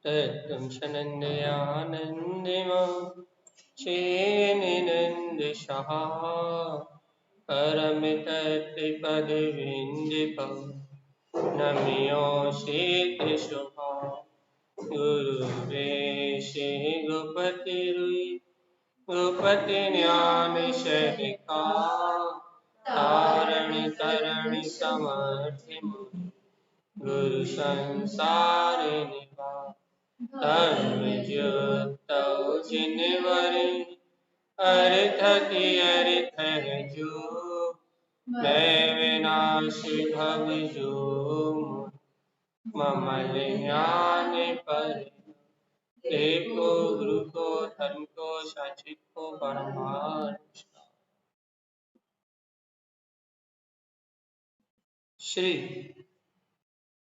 तत्पुंसनन्दयानन्दिमं श्रीनिनन्दशः परमितत्पदविन्दीपं नम्योऽसीतशुभा गुरुवे श्रीगुपतिरुई गुपति ज्ञान शरिका तारण तरण समर्थि गुरु संसार निभा धर्म ज्योतौ जिनवर अर्थति अर्थ जो मैं विनाशी भव जो ममल ज्ञान पर देखो गुरु को धर्म को साचित को परमार्थ। श्री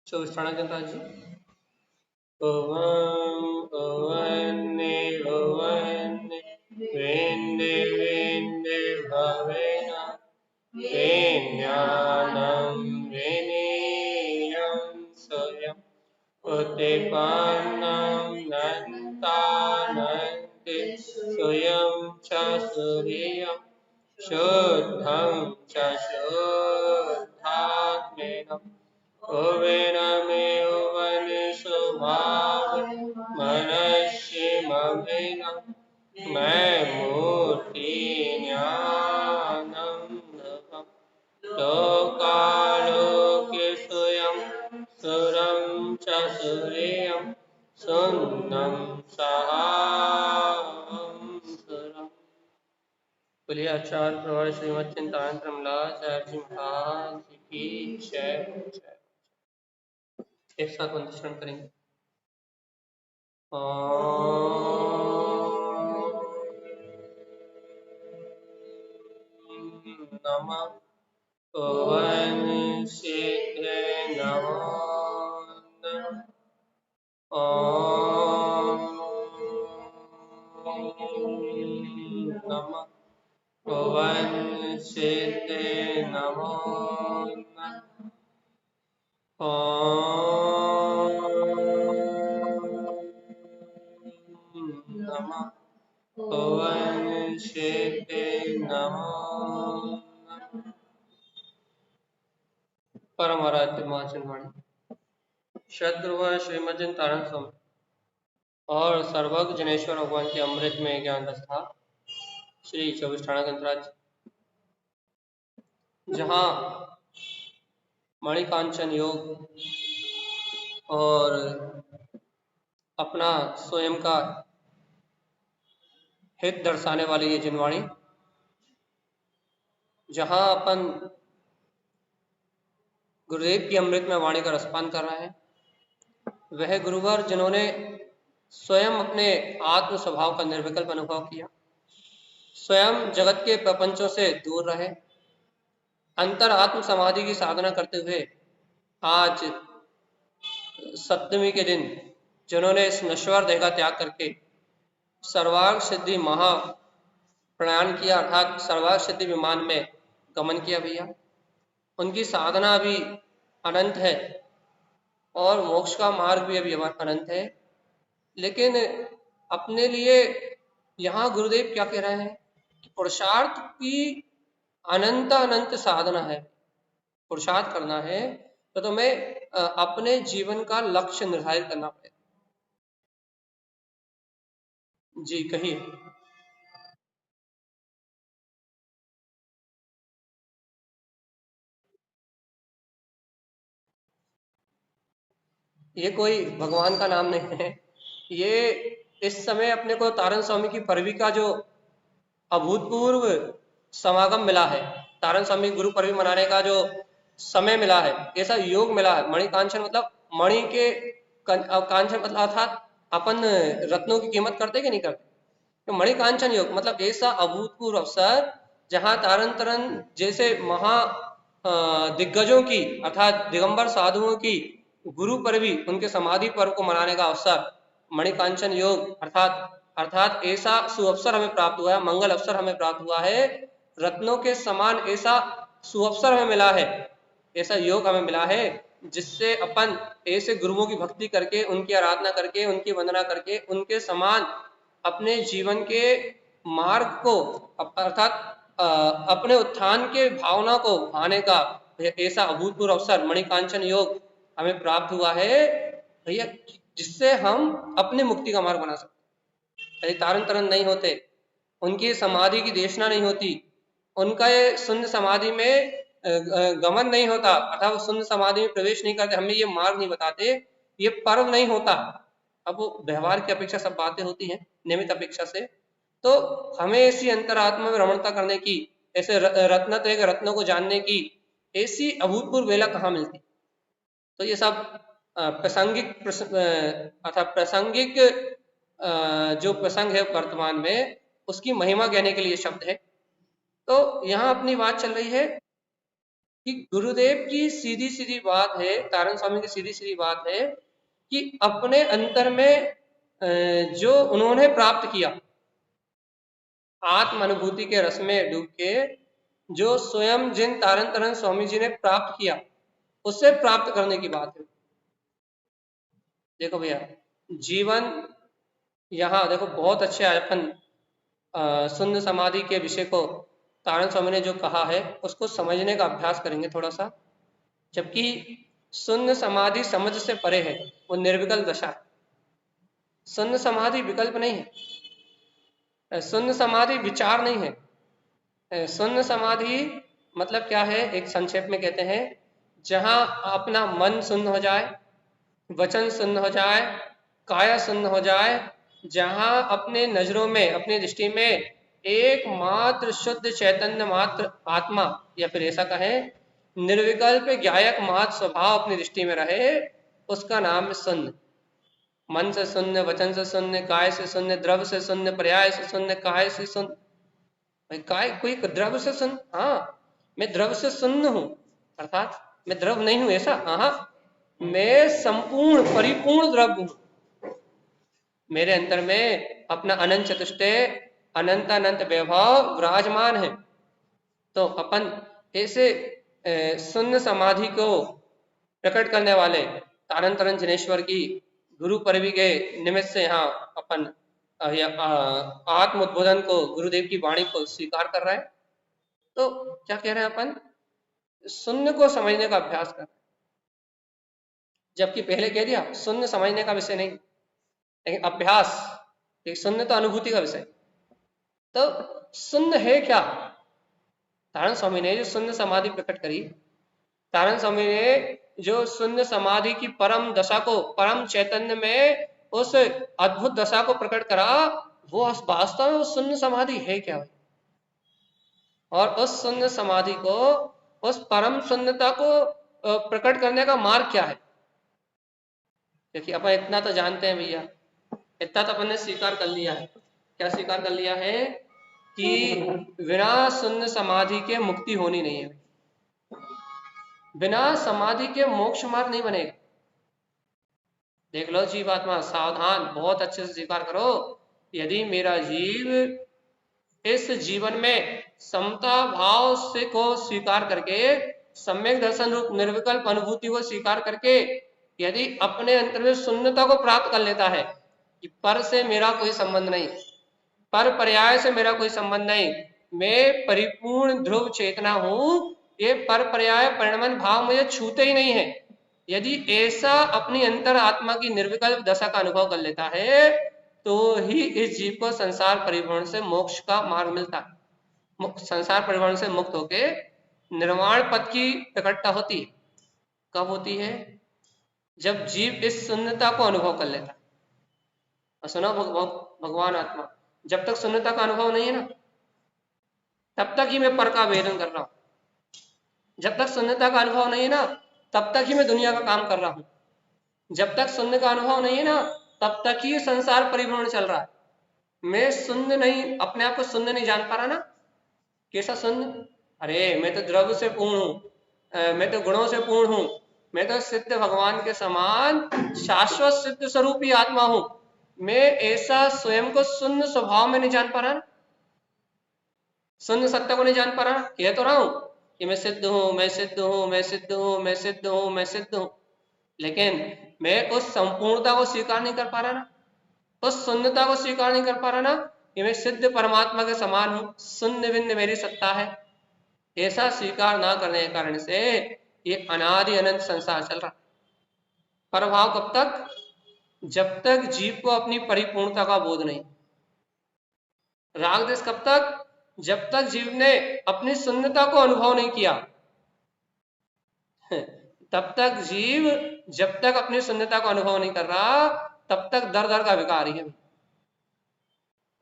चौबीस जी ओवं ओवन्ने ओवन्ने वेन्दे वेन्दे भवेन वेज्ञानं विनीयं स्वयं उत्पन्नं नन्तानन्ति स्वयं च सूर्यं शुद्धं च शुद्धात्मेनं उवेनमेवन स्वभाव मनस्यमभिनं मैं मूर्ति ज्ञानं नभं लोकालोके स्वयं सुरं च सूर्यं सुन्दं सहां सुरम्। बोलिए आचार्य प्रवर श्रीमद चिंतामणि प्रमलाद जी महाराज की जय। एक साथ वंदन करेंगे। नमः ओम शीघ्र नमो नमः ओम शीघ्र नमो नमः ओम शीघ्र नमो परम आराध्य महाचनवाणी सद्गुरु श्रीमद चिंतामणि स्वामी और सर्वज्ञ जनेश्वर भगवान के अमृत में ज्ञान रस्ता श्री 24 गंतराज जहाँ मणिकांचन योग और अपना स्वयं का हित दर्शाने वाली ये जिनवाणी, जहाँ अपन गुरुदेव की अमृत में वाणी का रसपान कर रहे हैं, वह गुरुवर जिन्होंने स्वयं अपने आत्म स्वभाव का निर्विकल्प अनुभव किया, स्वयं जगत के प्रपंचों से दूर रहे, अंतर आत्म समाधि की साधना करते हुए आज सप्तमी के दिन जिन्होंने इस नश्वर देह का त्याग करके सर्वार्थ सिद्धि महा प्रयाण किया, अर्थात सर्वार्थ सिद्धि विमान में गमन किया भैया, उनकी साधना भी अनंत है और मोक्ष का मार्ग भी अभी अनंत है। लेकिन अपने लिए यहाँ गुरुदेव क्या कह रहे हैं कि पुरुषार्थ की अनंत अनंत साधना है। पुरुषार्थ करना है तो तुम्हें अपने जीवन का लक्ष्य निर्धारित करना पड़ेगा। जी कहिए। ये कोई भगवान का नाम नहीं है, ये इस समय अपने को तारण स्वामी की परवी का जो अभूतपूर्व समागम मिला है, तारण स्वामी गुरु परवी मनाने का जो समय मिला है, ऐसा योग मिला है। मणिकांचन मतलब मणि के कांचन मतलब अर्थात अपन रत्नों की कीमत करते कि नहीं करते, तो मणिकांचन योग मतलब ऐसा अभूतपूर्व अवसर जहां तारण तरन जैसे महा दिग्गजों की अर्थात दिगंबर साधुओं की गुरु परवी उनके समाधि पर्व को मनाने का अवसर मणिकांचन योग अर्थात ऐसा सुअवसर हमें प्राप्त हुआ है, मंगल अवसर हमें प्राप्त हुआ है, रत्नों के समान ऐसा सुअवसर हमें मिला है, ऐसा योग हमें मिला है जिससे अपन ऐसे गुरुओं की भक्ति करके, उनकी आराधना करके, उनकी वंदना करके, उनके समान अपने जीवन के मार्ग को अर्थात अपने उत्थान के भावना को पाने का ऐसा अभूतपूर्व अवसर मणिकांचन योग हमें प्राप्त हुआ है भैया, जिससे हम अपनी मुक्ति का मार्ग बना सकते। यदि तारन तरन नहीं होते, उनकी समाधि की देशना नहीं होती, उनका ये शून्य समाधि में गमन नहीं होता, अर्थात वो शून्य समाधि में प्रवेश नहीं करते, हमें ये मार्ग नहीं बताते, ये पर्व नहीं होता। अब वो व्यवहार की अपेक्षा सब बातें होती हैं नियमित अपेक्षा से, तो हमें ऐसी अंतरात्मा में रमणता करने की, ऐसे रत्न तो एक रत्नों को जानने की ऐसी अभूतपूर्व वेला कहाँ मिलती। तो ये सब प्रासंगिक अर्थात प्रासंगिक जो प्रसंग है वर्तमान में, उसकी महिमा कहने के लिए शब्द है। तो यहाँ अपनी बात चल रही है कि गुरुदेव की सीधी सीधी बात है, तारण स्वामी की सीधी सीधी बात है कि अपने अंतर में जो उन्होंने प्राप्त किया, आत्म अनुभूति के रस में डूब के जो स्वयं जिन तारण तरन स्वामी जी ने प्राप्त किया, उससे प्राप्त करने की बात है। देखो भैया, जीवन यहाँ देखो बहुत अच्छे अपन शून्य समाधि के विषय को तारण स्वामी ने जो कहा है उसको समझने का अभ्यास करेंगे थोड़ा सा। जबकि शून्य समाधि समझ से परे है, वो निर्विकल्प दशा है। शून्य समाधि विकल्प नहीं है, शून्य समाधि विचार नहीं है। शून्य समाधि मतलब क्या है, एक संक्षेप में कहते हैं, जहां अपना मन शून्य हो जाए, वचन शून्य हो जाए, काया शून्य हो जाए, जहां अपने नजरों में, अपनी दृष्टि में एकमात्र शुद्ध चैतन्य मात्र आत्मा, या फिर ऐसा कहें निर्विकल्प ज्ञायक महत् स्वभाव अपनी दृष्टि में रहे, उसका नाम है शून्य। मन से शून्य, वचन से शून्य, काय से शून्य, द्रव्य से शून्य, पर्याय से शून्य, काय से शून्य। भाई काय कोई द्रव्य से शून्य, हाँ मैं द्रव्य से शून्य हूं, अर्थात मैं द्रव्य नहीं हूं ऐसा, हाँ मैं संपूर्ण परिपूर्ण द्रव्य हूं। मेरे अंतर में अपना अनंत चतुष्टय, अनंतानंत वैभव विराजमान है। तो अपन ऐसे शून्य समाधि को प्रकट करने वाले तारण तरन जिनेश्वर की गुरु परवी के निमित्त से यहाँ अपन आत्म उद्बोधन को, गुरुदेव की वाणी को स्वीकार कर रहा है। तो क्या कह रहे हैं अपन, शून्य को समझने का अभ्यास कर रहे हैं। जबकि पहले कह दिया शून्य समझने का विषय नहीं, लेकिन अभ्यास, शून्य तो अनुभूति का विषय। तो शून्य है क्या? तारण स्वामी ने जो शून्य समाधि प्रकट करी, तारण स्वामी ने जो शून्य समाधि की परम दशा को, परम चैतन्य में उस अद्भुत दशा को प्रकट करा, वो वास्तव में उस शून्य समाधि है क्या? और उस शून्य समाधि को, उस परम शून्यता को प्रकट करने का मार्ग क्या है? देखिए अपन इतना तो जानते हैं भैया, इतना तो अपन ने स्वीकार कर लिया है। क्या स्वीकार कर लिया है? कि बिना शून्य समाधि के मुक्ति होनी नहीं है, बिना समाधि के मोक्ष मार्ग नहीं बनेगा। देख लो जीव आत्मा, सावधान, बहुत अच्छे से स्वीकार करो। यदि मेरा जीव इस जीवन में समता भाव से को स्वीकार करके, सम्यक दर्शन रूप निर्विकल्प अनुभूति को स्वीकार करके, यदि अपने अंतर में शून्यता को प्राप्त कर लेता है कि पर से मेरा कोई संबंध नहीं, पर पर्याय से मेरा कोई संबंध नहीं, मैं परिपूर्ण ध्रुव चेतना हूं, ये पर पर्याय परिणमन भाव मुझे छूते ही नहीं है। यदि ऐसा अपनी अंतर आत्मा की निर्विकल्प दशा का अनुभव कर लेता है, तो ही इस जीव को संसार परिभ्रमण से मोक्ष का मार्ग मिलता है। संसार परिभ्रमण से मुक्त होके निर्वाण पद की प्रकटता होती है। कब होती है? जब जीव इस शून्यता को अनुभव कर लेता है। सुनो भगवान आत्मा, जब तक शून्यता का अनुभव नहीं है ना, तब तक ही मैं पर का वेदन कर रहा हूं। जब तक शून्यता का अनुभव नहीं है ना, तब तक ही मैं दुनिया का काम कर रहा हूं। जब तक शून्य का अनुभव नहीं है ना, तब तक ही संसार परिभ्रमण चल रहा है। मैं शून्य नहीं, अपने आप को शून्य नहीं जान पा रहा ना। कैसा शून्य? अरे मैं तो द्रव्य से पूर्ण हूं, मैं तो गुणों से पूर्ण हूं, मैं तो सिद्ध भगवान के समान शाश्वत सिद्ध स्वरूपी आत्मा हूं। मैं ऐसा स्वयं को शून्य स्वभाव में नहीं जान पा रहा ना, शून्य सत्ता को नहीं जान पा रहा। कह तो रहा हूं कि मैं सिद्ध हूं, मैं सिद्ध हूं, मैं सिद्ध हूं, मैं सिद्ध हूं, मैं सिद्ध हूं, लेकिन मैं उस संपूर्णता को स्वीकार नहीं कर पा रहा ना, उस शून्यता को स्वीकार नहीं कर पा रहा ना कि मैं सिद्ध परमात्मा के समान हूं, शून्य बिंद मेरी सत्ता है। ऐसा स्वीकार ना करने के कारण से ये अनादि अनंत संसार चल रहा। प्रभाव कब तक? जब तक जीव को अपनी परिपूर्णता का बोध नहीं। राग देश कब तक? जब तक जीव ने अपनी शून्यता को अनुभव नहीं किया। तब तक जीव जब तक अपनी शून्यता को अनुभव नहीं कर रहा तब तक दर दर का विकारी है।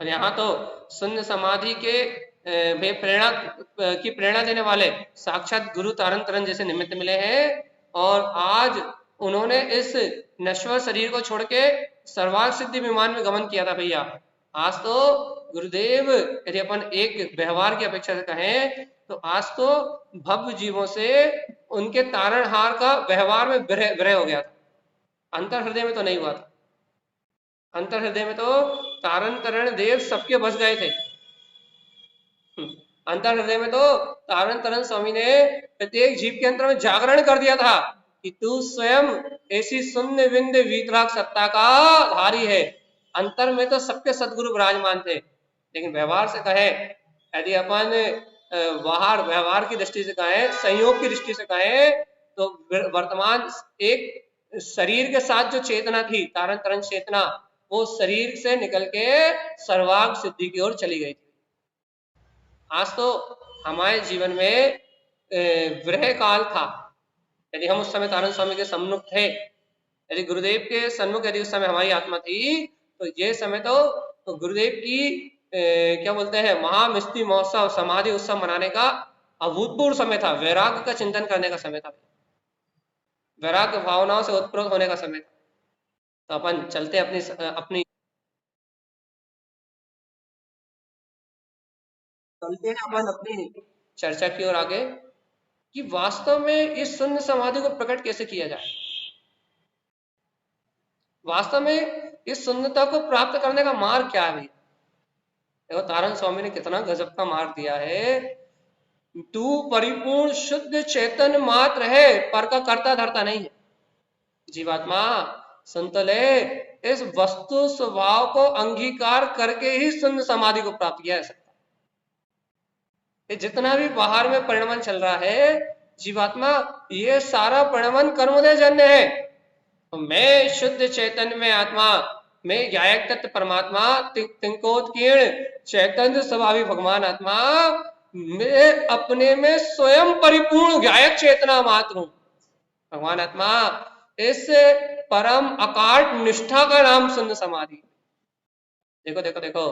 और यहाँ तो शून्य समाधि के प्रेरणा की प्रेरणा देने वाले साक्षात गुरु तारण तरन जैसे निमित्त मिले हैं, और आज उन्होंने इस नश्वर शरीर को छोड़ के सर्वार्थ सिद्धि विमान में गमन किया था भैया। आज तो गुरुदेव यदि अपन एक व्यवहार की अपेक्षा से कहें तो आज तो भव्य जीवों से उनके तारणहार का व्यवहार में विरह हो गया था, अंतर हृदय में तो नहीं हुआ था। अंतर हृदय में तो तारण तरण देव सबके बस गए थे। अंतर हृदय में तो तारण तरण स्वामी ने प्रत्येक जीव के अंतर में जागरण कर दिया था कि तू स्वयं ऐसी शून्य बिंद वीतराग सत्ता का धारी है। अंतर में तो सबके सदगुरु विराजमान थे, लेकिन व्यवहार से कहे, यदि अपन बाहर व्यवहार की दृष्टि से कहें, संयोग की दृष्टि से कहें, तो वर्तमान एक शरीर के साथ जो चेतना थी, तारण तरण चेतना, वो शरीर से निकल के सर्वांग सिद्धि की ओर चली गई थी। आज तो हमारे जीवन में विरह काल था। यदि हम उस समय तारण स्वामी के सम्मुख थे, यदि गुरुदेव के सन्मुख यदि उस समय हमारी आत्मा थी, तो ये समय तो गुरुदेव की क्या बोलते हैं, महामिस्त्री महोत्सव समाधि उत्सव मनाने का अभूतपूर्व समय था। वैराग्य का चिंतन करने का समय था, वैराग्य भावनाओं से उत्प्रोत होने का समय था। तो अपन चलते अपनी चलते हैं अपन अपनी चर्चा की ओर आगे कि वास्तव में इस शून्य समाधि को प्रकट कैसे किया जाए। वास्तव में इस शून्यता को प्राप्त करने का मार्ग क्या है? देखो तारण स्वामी ने कितना गजब का मार्ग दिया है। तू परिपूर्ण शुद्ध चेतन मात्र है, पर का कर्ता धर्ता नहीं है। जीवात्मा संतले इस वस्तु स्वभाव को अंगीकार करके ही शून्य समाधि को प्राप्त किया जा सकता है। जितना भी बाहर में परिणमन चल रहा है जीवात्मा, ये सारा परिणमन कर्मोदय जन्य है। तो मैं शुद्ध चैतन्य में आत्मा, मैं गायक तत्व परमात्मा, तिंकोत्कीर्ण चैतन्य स्वभावी भगवान आत्मा, मैं अपने में स्वयं परिपूर्ण गायक चेतना मात्र हूं। भगवान आत्मा, इस परम अकाट निष्ठा का नाम शून्य समाधि। देखो देखो देखो,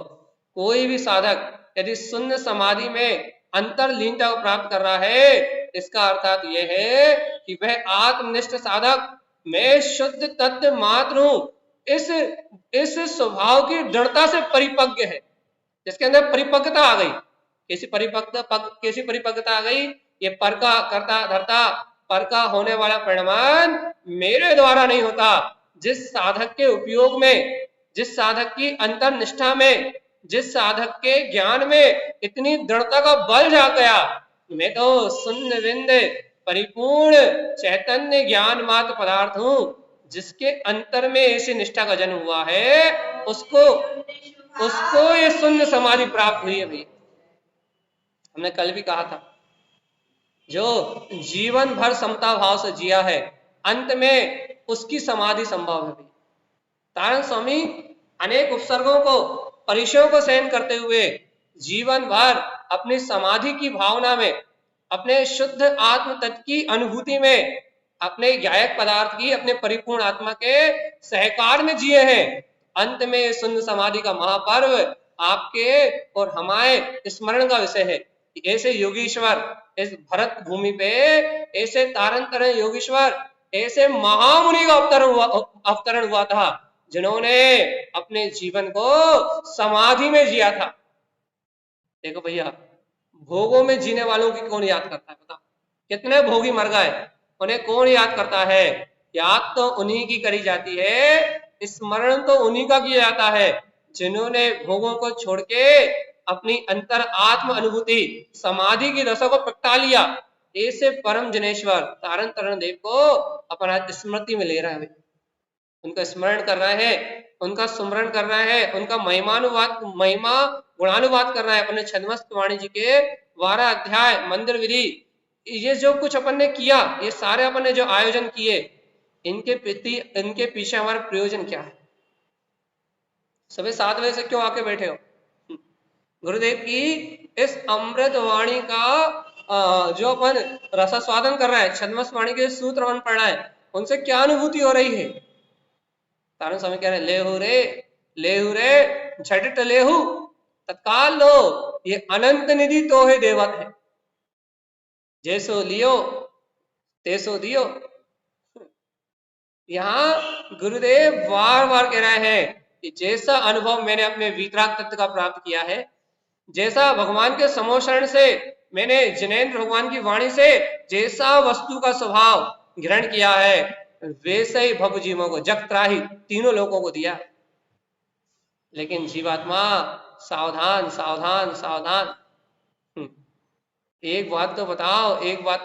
कोई भी साधक यदि शून्य समाधि में अंतर्लीनता को प्राप्त कर रहा है, इसका अर्थात यह है कि वह आत्मनिष्ठ साधक, मैं शुद्ध तत्व मात्र हूं, इस स्वभाव की दृढ़ता से परिपक्व है, जिसके अंदर परिपक्वता आ गई। कैसी परिपक्वता आ गई? ये पर का कर्ता धर्ता, पर का होने वाला परिणाम मेरे द्वारा नहीं होता। जिस साधक के उपयोग में, जिस साधक की अंतर्निष्ठा में, जिस साधक के ज्ञान में इतनी दृढ़ता का बल जा गया, मैं तो शून्य बिंद परिपूर्ण चैतन्य ज्ञान मात्र पदार्थ हूं, जिसके अंतर में ऐसी निष्ठा का जन्म हुआ है, उसको ये शून्य समाधि प्राप्त हुई है भैया। हमने कल भी कहा था, जो जीवन भर समता भाव से जिया है, अंत में उसकी समाधि संभव है भैया। तारण स्वामी अनेक उपसर्गों को, परिचयों को सहन करते हुए जीवन भर अपनी समाधि की भावना में, अपने शुद्ध आत्म तत्व की अनुभूति में, अपने गायक पदार्थ की, अपने परिपूर्ण आत्मा के सहकार में जिए हैं। अंत में शून्य समाधि का महापर्व आपके और हमारे स्मरण का विषय है कि ऐसे योगीश्वर इस भरत भूमि पे, ऐसे तारण तरण योगीश्वर, ऐसे महामुनि का अवतरण हुआ था, जिन्होंने अपने जीवन को समाधि में जिया था। देखो भैया, भोगों में जीने वालों की कौन याद करता है? बताओ, कितने भोगी मर गए, उन्हें कौन याद करता है? याद तो उन्हीं की करी जाती है, स्मरण तो उन्हीं का किया जाता है, जिन्होंने भोगों को छोड़ के अपनी अंतर आत्म अनुभूति समाधि की दशा को प्रगटा लिया। ऐसे परम जनेश्वर तारण तरण देव को अपना स्मृति में ले रहा है, उनका स्मरण कर रहा है, उनका सुमरण कर रहा है, उनका महिमा गुणानुवाद कर रहा है अपने छद्मस्त वाणी जी के 12 अध्याय मंदिर विधि। ये जो कुछ अपन ने किया, ये सारे अपन ने जो आयोजन किए, इनके पीछे हमारा प्रयोजन क्या है? सुबह 7 बजे से क्यों आके बैठे हो? गुरुदेव की इस अमृत वाणी का जो अपन रसास्वादन कर रहा है, छद्मस्त वाणी के सूत्र अपन पढ़ रहा है, उनसे क्या अनुभूति हो रही है? तारण स्वामी कह रहे लेहू रे झटट लेहू तत्काल लो, ये अनंत निधि तो है देवत है, जैसो लियो तेसो दियो। यहाँ गुरुदेव बार बार कह रहे हैं कि जैसा अनुभव मैंने अपने वीतराग तत्व का प्राप्त किया है, जैसा भगवान के समोशरण से मैंने जिनेन्द्र भगवान की वाणी से जैसा वस्तु का स्वभाव ग्रहण किया है, वैसे ही भव जीवों को जगत्राही तीनों लोगों को दिया। लेकिन जीवात्मा सावधान सावधान सावधान। एक बात तो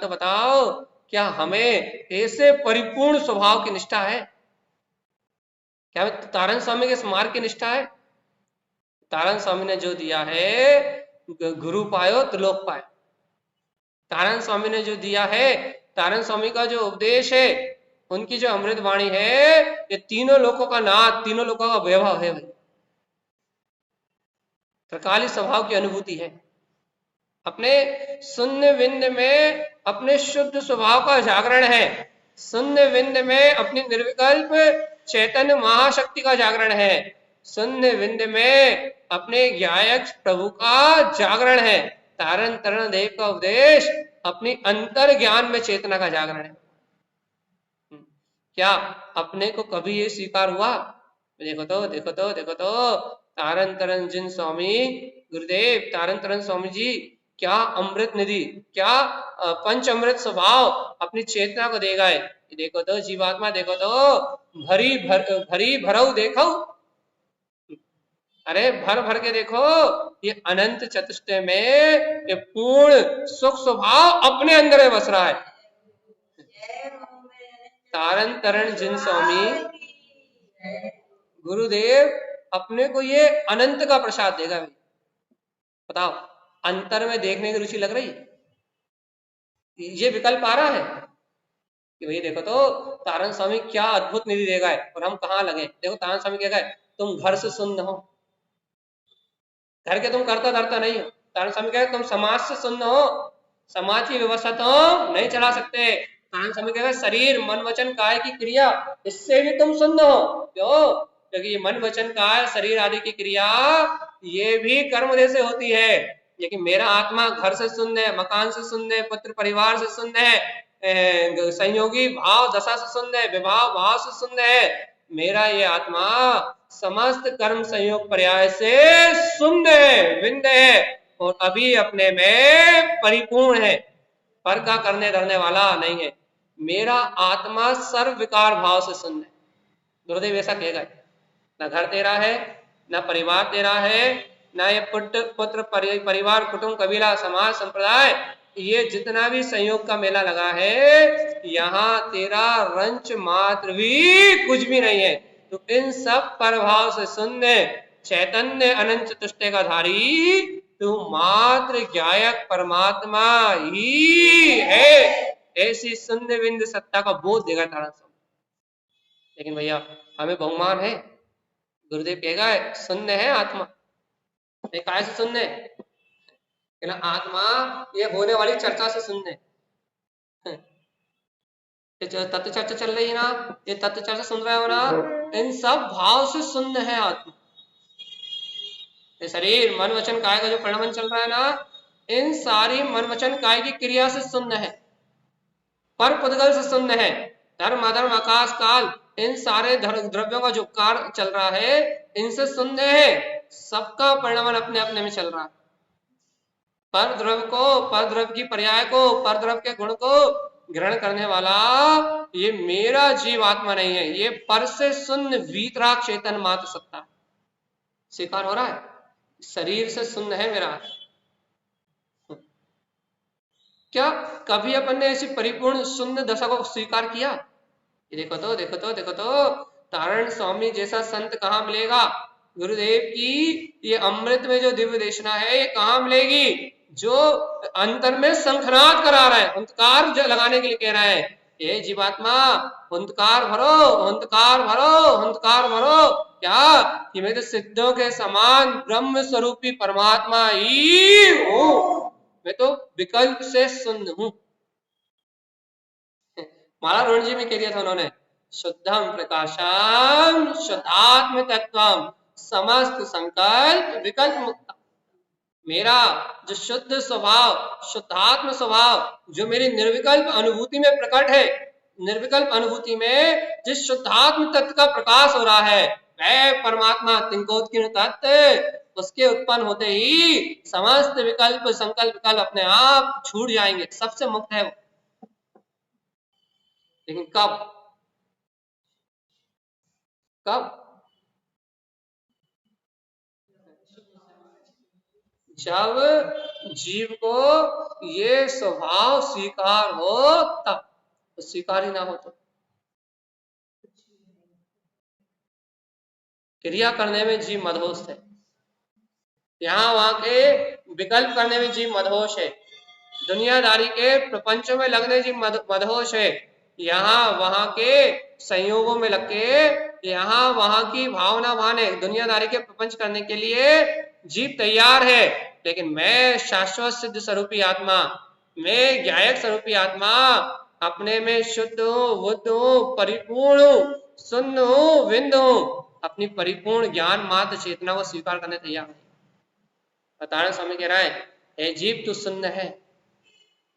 बताओ, क्या हमें ऐसे परिपूर्ण स्वभाव की निष्ठा है? क्या तारण स्वामी के स्मार्ट की निष्ठा है? तारण स्वामी ने जो दिया है, गुरु पायो त्रिलोक पायो। तारण स्वामी ने जो दिया है, तारण स्वामी का जो उपदेश है, उनकी जो अमृत वाणी है, ये तीनों लोगों का नाथ, तीनों लोगों का वैभव है भाई। त्रिकाली स्वभाव की अनुभूति है। अपने शून्य विंद में अपने शुद्ध स्वभाव का जागरण है, शून्य विंद में अपनी निर्विकल्प चैतन्य महाशक्ति का जागरण है, शून्य विंद में अपने ज्ञायक प्रभु का जागरण है। तारण तरण देव का उपदेश अपनी अंतर ज्ञान में चेतना का जागरण है। क्या अपने को कभी ये स्वीकार हुआ? देखो तो तारण तरण जिन स्वामी गुरुदेव तारण तरण स्वामी जी क्या अमृत निधि, क्या पंच अमृत स्वभाव अपनी चेतना को दे गए। देखो तो जीवात्मा, देखो तो भरी भरऊ देखो, अरे भर भर के देखो, ये अनंत चतुष्टय में ये पूर्ण सुख स्वभाव अपने अंदर बस रहा है। तारण तरण जिन स्वामी गुरुदेव अपने को ये अनंत का प्रसाद देगा। बताओ, अंतर में देखने की रुचि लग रही है? ये विकल्प आ रहा है कि भाई देखो तो तारण स्वामी क्या अद्भुत निधि देगा है, और हम कहाँ लगे। देखो तारण स्वामी क्या कहे, तुम घर से सुन्न हो, घर के तुम करता धरता नहीं हो। तारण स्वामी कहे तुम समाज से सुन्न हो, समाज की व्यवस्था तो नहीं चला सकते। तारण स्वामी कहे शरीर मन वचन काय की क्रिया, इससे भी तुम सुन्न हो। क्यों? क्योंकि ये मन वचन काय शरीर आदि की क्रिया ये भी कर्म से होती है, लेकिन मेरा आत्मा घर से शून्य है, मकान से शून्य है, पुत्र परिवार से शून्य है, संयोगी भाव दशा से शून्य है, विवाह भाव से शून्य है। मेरा ये आत्मा समस्त कर्म संयोग पर्याय से शून्य है, विंद है, और अभी अपने में परिपूर्ण है, पर का करने धरने वाला नहीं है। मेरा आत्मा सर्व विकार भाव से शून्य है। गुरुदेव ऐसा कहेगा, ना घर तेरा है, ना परिवार तेरा है, ना ये पुत्र परिवार कुटुंब कबीला समाज संप्रदाय, ये जितना भी संयोग का मेला लगा है, यहाँ तेरा रंच मात्र भी कुछ भी नहीं है। तो इन सब प्रभाव से शून्य चैतन्य अनंत चतुष्टय का धारी तू मात्र ज्ञायक परमात्मा ही है, ऐसी शून्य बिंद सत्ता का बोध देगा तारण स्वामी। लेकिन भैया हमें बहुमान है, गुरुदेव कहेगा शून्य है आत्मा। काय से शून्य है? आत्मा ये होने वाली चर्चा से शून्य है। तत्व चर्चा चल रही है ना, ये तत्व चर्चा सुन रहे हो ना, इन सब भाव से शून्य है आत्मा। ये शरीर मन वचन काय का जो प्रणमन चल रहा है ना, इन सारी मन वचन काय की क्रिया से शून्य है, पर पुद्गल से शून्य है, धर्म अधर्म आकाश काल इन सारे द्रव्यों का जो कार्य चल रहा है इनसे शून्य है। सबका परिणाम अपने अपने में चल रहा है। पर द्रव्य को, पर द्रव्य की पर्याय को, पर द्रव्य के गुण को ग्रहण करने वाला ये मेरा जीव आत्मा नहीं है, ये पर से शून्य वीतराग चेतन मात्र सत्ता है। स्वीकार हो रहा है? शरीर से शून्य है मेरा। क्या कभी अपन ने ऐसी परिपूर्ण शून्य दशा को स्वीकार किया? ये देखो तो, देखो तो, देखो तो, तारण स्वामी जैसा संत कहाँ मिलेगा? गुरुदेव की ये अमृत में जो दिव्य देशना है ये कहाँ मिलेगी? जो अंतर में शंखनाद करा रहा है, हुंकार लगाने के लिए कह रहा है, ये जीवात्मा हुंकार भरो, हुंकार भरो, हुंकार भरो। क्या कि मैं तो सिद्धों के समान ब्रह्म स्वरूपी परमात्मा ही हूं, मैं तो विकल्प से शून्य हूं। माला रोहन जी में कह दिया था उन्होंने, शुद्धम प्रकाशम शुद्धात्म तत्वम समस्त संकल्प विकल्प मुक्त। मेरा जो शुद्ध स्वभाव, शुद्धात्म स्वभाव जो मेरी निर्विकल्प अनुभूति में प्रकट है, निर्विकल्प अनुभूति में जिस शुद्धात्म तत्व का प्रकाश हो रहा है, वह परमात्मा तिंकोत्कीर्ण तत्व, उसके उत्पन्न होते ही समस्त विकल्प संकल्प विकल्प अपने आप छूट जाएंगे, सबसे मुक्त है वो। लेकिन कब? कब? जब जीव को ये स्वभाव स्वीकार हो तब, तो स्वीकार ही ना हो तो क्रिया करने में जीव मदहोश है, यहाँ वहां के विकल्प करने में जीव मदहोश है, दुनियादारी के प्रपंचों में लगने जीव मदहोश है, यहाँ वहां के संयोगों में लग के यहाँ वहां की भावना भाने दुनियादारी के प्रपंच करने के लिए जीव तैयार है। लेकिन मैं शाश्वत सिद्ध स्वरूपी आत्मा, मैं ज्ञायक स्वरूपी आत्मा अपने में शुद्ध हूँ, बुद्ध हूँ, परिपूर्ण हूँ, शून्य हूँ, विंद हूँ, अपनी परिपूर्ण ज्ञान मात्र चेतना को स्वीकार करने तैयार है। तारण स्वामी कह रहा है, हे जीव तू शून्य है।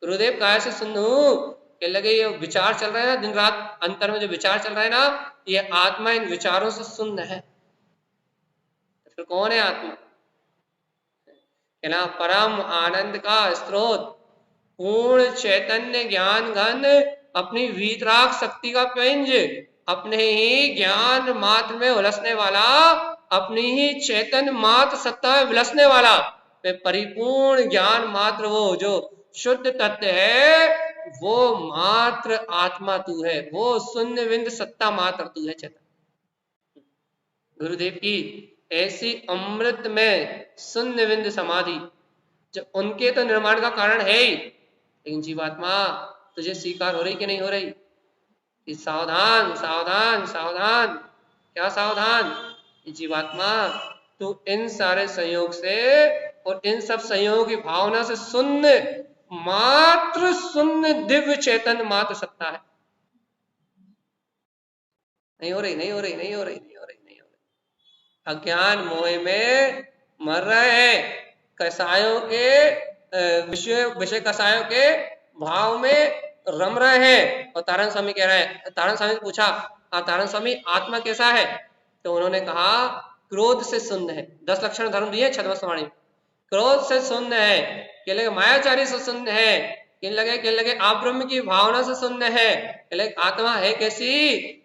गुरुदेव काय से शून्य हूँ? कह लगे ये विचार चल रहा है ना दिन रात अंतर में, जो विचार चल रहा है ना, ये आत्मा इन विचारों से शून्य है। तो फिर कौन है आत्मा? कहना परम आनंद का स्रोत, पूर्ण चैतन्य ज्ञान घन, अपनी वीतराग शक्ति का पिंज, अपने ही ज्ञान मात्र में उलसने वाला, अपनी ही चैतन्य मात्र सत्ता में विलसने वाला, परिपूर्ण ज्ञान मात्र वो जो शुद्ध तत्व है, वो मात्र आत्मा तू है, वो शून्य विंद सत्ता मात्र तू है चेतन। गुरुदेव की ऐसी अमृत में शून्य विंद समाधि जो उनके तो निर्माण का कारण है ही, लेकिन जीवात्मा तुझे स्वीकार हो रही कि नहीं हो रही? कि सावधान सावधान सावधान। क्या सावधान? जीवात्मा तू इन सारे संयोग से और इन सब संयोगों की भावना से शून्य, मात्र शून्य दिव्य चेतन मात्र सत्ता है। नहीं हो रही, नहीं हो रही, नहीं हो रही, नहीं हो रही, नहीं हो रही। अज्ञान मोह में मर रहे हैं, कसायों के विषय कसायों के भाव में रम रहे हैं। और तारण स्वामी कह रहे हैं, तारण स्वामी ने पूछा, तारण स्वामी आत्मा कैसा है? तो उन्होंने कहा क्रोध से शून्य है। 10 लक्षण धर्म दिए छद्मस्वाणी में। क्रोध से शून्य है, कह लगे मायाचारी से शून्य है, कह लगे आप ब्रह्म की भावना से शून्य है, कह लगे आत्मा है कैसी?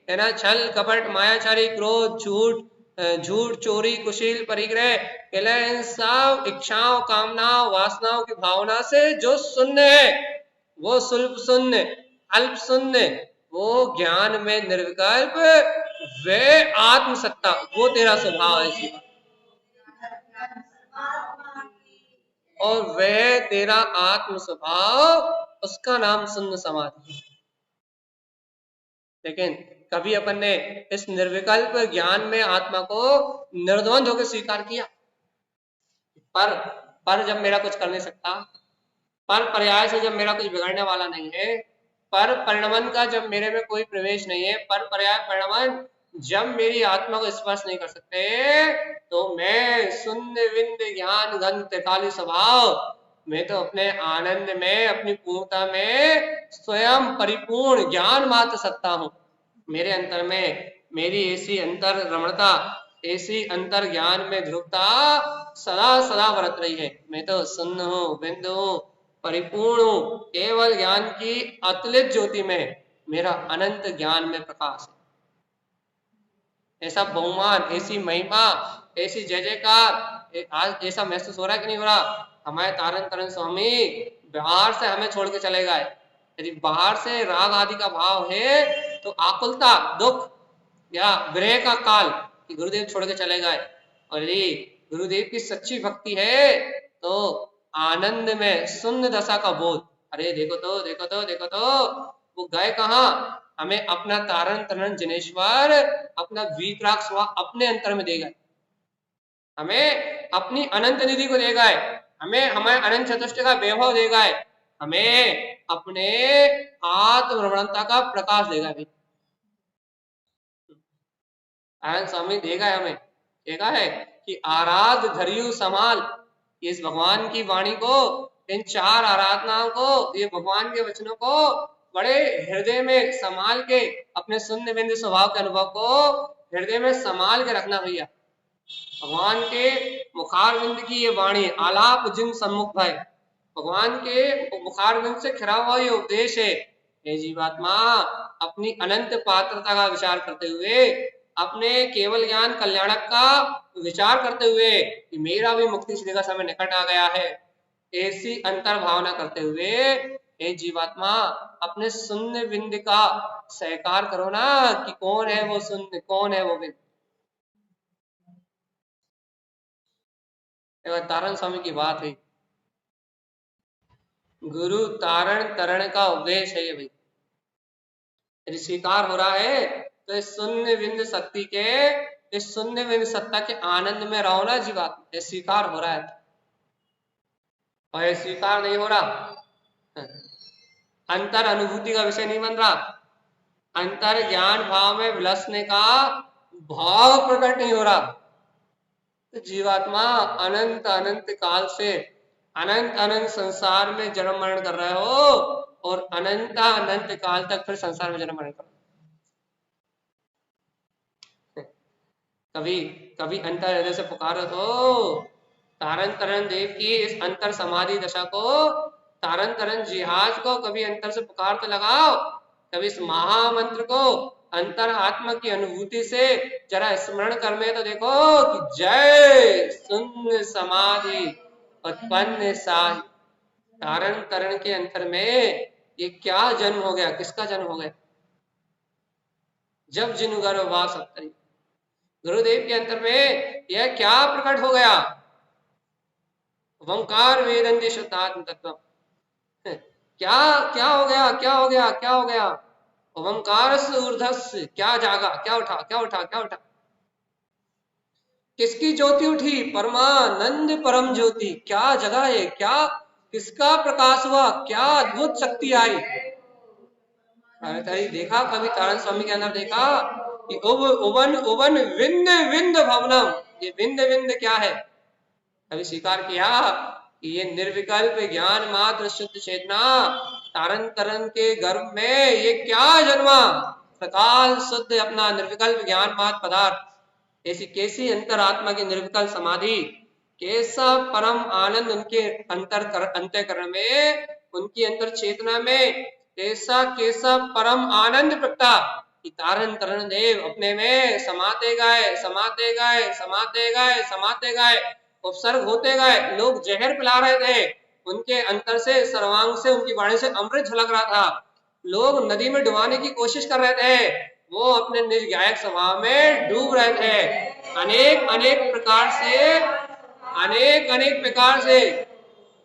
है ना, छल कपट मायाचारी क्रोध झूठ झूठ चोरी कुशील परिग्रह, कह लगे इन सब इच्छाओं कामनाओं वासनाओं की भावना से जो शून्य है, वो सुल्प शून्य, अल्प शून्य, वो ज्ञान में निर्विकल्प, वे आत्म सत्ता, वो तेरा स्वभाव है और वह तेरा आत्म स्वभाव, उसका नाम शून्य समाधि है। लेकिन कभी अपन ने इस निर्विकल्प ज्ञान में आत्मा को निर्द्वंद होकर स्वीकार किया? पर जब मेरा कुछ कर नहीं सकता, पर पर्याय से जब मेरा कुछ बिगड़ने वाला नहीं है, पर परिणमन का जब मेरे में कोई प्रवेश नहीं है, पर पर्याय परिणमन जब मेरी आत्मा को स्पर्श नहीं कर सकते, तो मैं शून्य विंद ज्ञान घन त्रिकाली स्वभाव, मैं तो अपने आनंद में अपनी पूर्णता में स्वयं परिपूर्ण ज्ञान मात्र सत्ता हूं। मेरे अंतर में मेरी ऐसी अंतर रमणता, ऐसी अंतर ज्ञान में ध्रुवता सदा सदा बरत रही है। मैं तो शून्य हूँ, बिंदु हूँ, परिपूर्ण हूँ, केवल ज्ञान की अतुलित ज्योति में मेरा अनंत ज्ञान में प्रकाश है। ऐसा बहुमान, ऐसी महिमा, ऐसी जय जयकार आज ऐसा महसूस हो रहा है कि नहीं हो रहा? हमारे तारण स्वामी बाहर से हमें छोड़ के चले गए। यदि बाहर से राग आदि का भाव है तो आकुलता, दुख या विरह का काल कि गुरुदेव छोड़ के चले गए, और यदि गुरुदेव की सच्ची भक्ति है तो आनंद में शून्य दशा का बोध। अरे देखो तो, देखो तो, देखो तो, वो गए कहाँ? हमें अपना तारण तरण जिनेश्वर, अपना वीतराग स्वभाव अपने अंतर में दे गए, हमें अपनी अनंत निधि को दे गए, हमें हमारे अनंत चतुष्टय का वैभव दे गए, हमें अपने आत्मरमणता का प्रकाश दे गए। आनंद स्वामी देगा हमें, देखा है कि आराध धरियु समाल, इस भगवान की वाणी को, इन चार आराधनाओं को, ये भगवान के वचनों को बड़े हृदय में संभाल के, अपने शून्य बिंदु स्वभाव के अनुभव को हृदय में संभाल के रखना भैया। भगवान के मुखारविंद की ये वाणी, आलाप जिन सम्मुख भाई, भगवान के मुखारविंद से खिरा हुआ ये उपदेश है। हे जीवात्मा, अपनी अनंत पात्रता का विचार करते हुए, अपने केवल ज्ञान कल्याणक का विचार करते हुए कि मेरा भी मुक्ति सिद्धि का समय निकट आ गया है, ऐसी अंतर भावना करते हुए हे जीवात्मा अपने शून्य बिंद का सहकार करो ना, कि कौन है वो शून्य, कौन है वो बिंद। तारण स्वामी की बात है, गुरु तारण तरण का उपदेश है ये भाई। यदि स्वीकार हो रहा है तो इस शून्य बिंदु शक्ति के, इस शून्य बिंदु सत्ता के आनंद में रहो ना जीवात्मा। ये स्वीकार हो रहा है, और ये स्वीकार नहीं हो रहा, अंतर अनुभूति का विषय नहीं बन रहा, अंतर ज्ञान भाव में विलसने का भाव प्रकट नहीं हो रहा, तो जीवात्मा अनंत अनंत काल से अनंत अनंत संसार में जन्म मरण कर रहे हो, और अनंत अनंत काल तक फिर संसार में जन्म मरण कर। कभी कभी अंतर हृदय से पुकारो तो तारण तरण देव की इस अंतर समाधि दशा को, तारण तरण जिहाज को कभी अंतर से पुकार तो लगाओ, कभी इस महामंत्र को अंतर आत्मा की अनुभूति से जरा स्मरण कर में तो देखो कि जय शून्य समाधि उत्पन्न साहि। तारण तरण के अंतर में ये क्या जन्म हो गया, किसका जन्म हो गया? जब जिन गर्भवास सप्तरी, गुरुदेव के अंतर में यह क्या प्रकट हो गया? ओंकार वेदंती शुद्धात्म तत्व। क्या क्या हो गया, क्या हो गया, क्या हो गया? ओंकार ऊर्ध्वस्य, क्या जागा, क्या उठा, क्या उठा, क्या उठा? किसकी ज्योति उठी? परमानंद परम ज्योति। क्या जगह है, क्या किसका प्रकाश हुआ, क्या अद्भुत शक्ति आई? अरे देखा कभी तारण स्वामी के अंदर देखा कि उवन उवन विंद विंद भवनम, ये विंद विंद क्या है? कभी स्वीकार किया कि ये निर्विकल्प ज्ञान मात्र शुद्ध चेतना तारण तरण के गर्भ में ये क्या जन्मा? सकाल शुद्ध अपना निर्विकल्प ज्ञान मात्र पदार्थ, ऐसी कैसी अंतरात्मा की निर्विकल्प समाधि, कैसा परम आनंद उनके अंतःकरण में, उनकी अंतर चेतना में कैसा कैसा परम आनंद प्रकटा कि तारण तरण देव अपने में समाते गए, समाते गए, समाते गए, समाते गए, उपसर्ग होते गए। लोग जहर पिला रहे थे, उनके अंतर से, सर्वांग से, उनकी वाणी से अमृत झलक रहा था। लोग नदी में डुबाने की कोशिश कर रहे थे, वो अपने निर्गायक स्वभाव में डूब रहे थे। अनेक अनेक प्रकार से, अनेक अनेक प्रकार से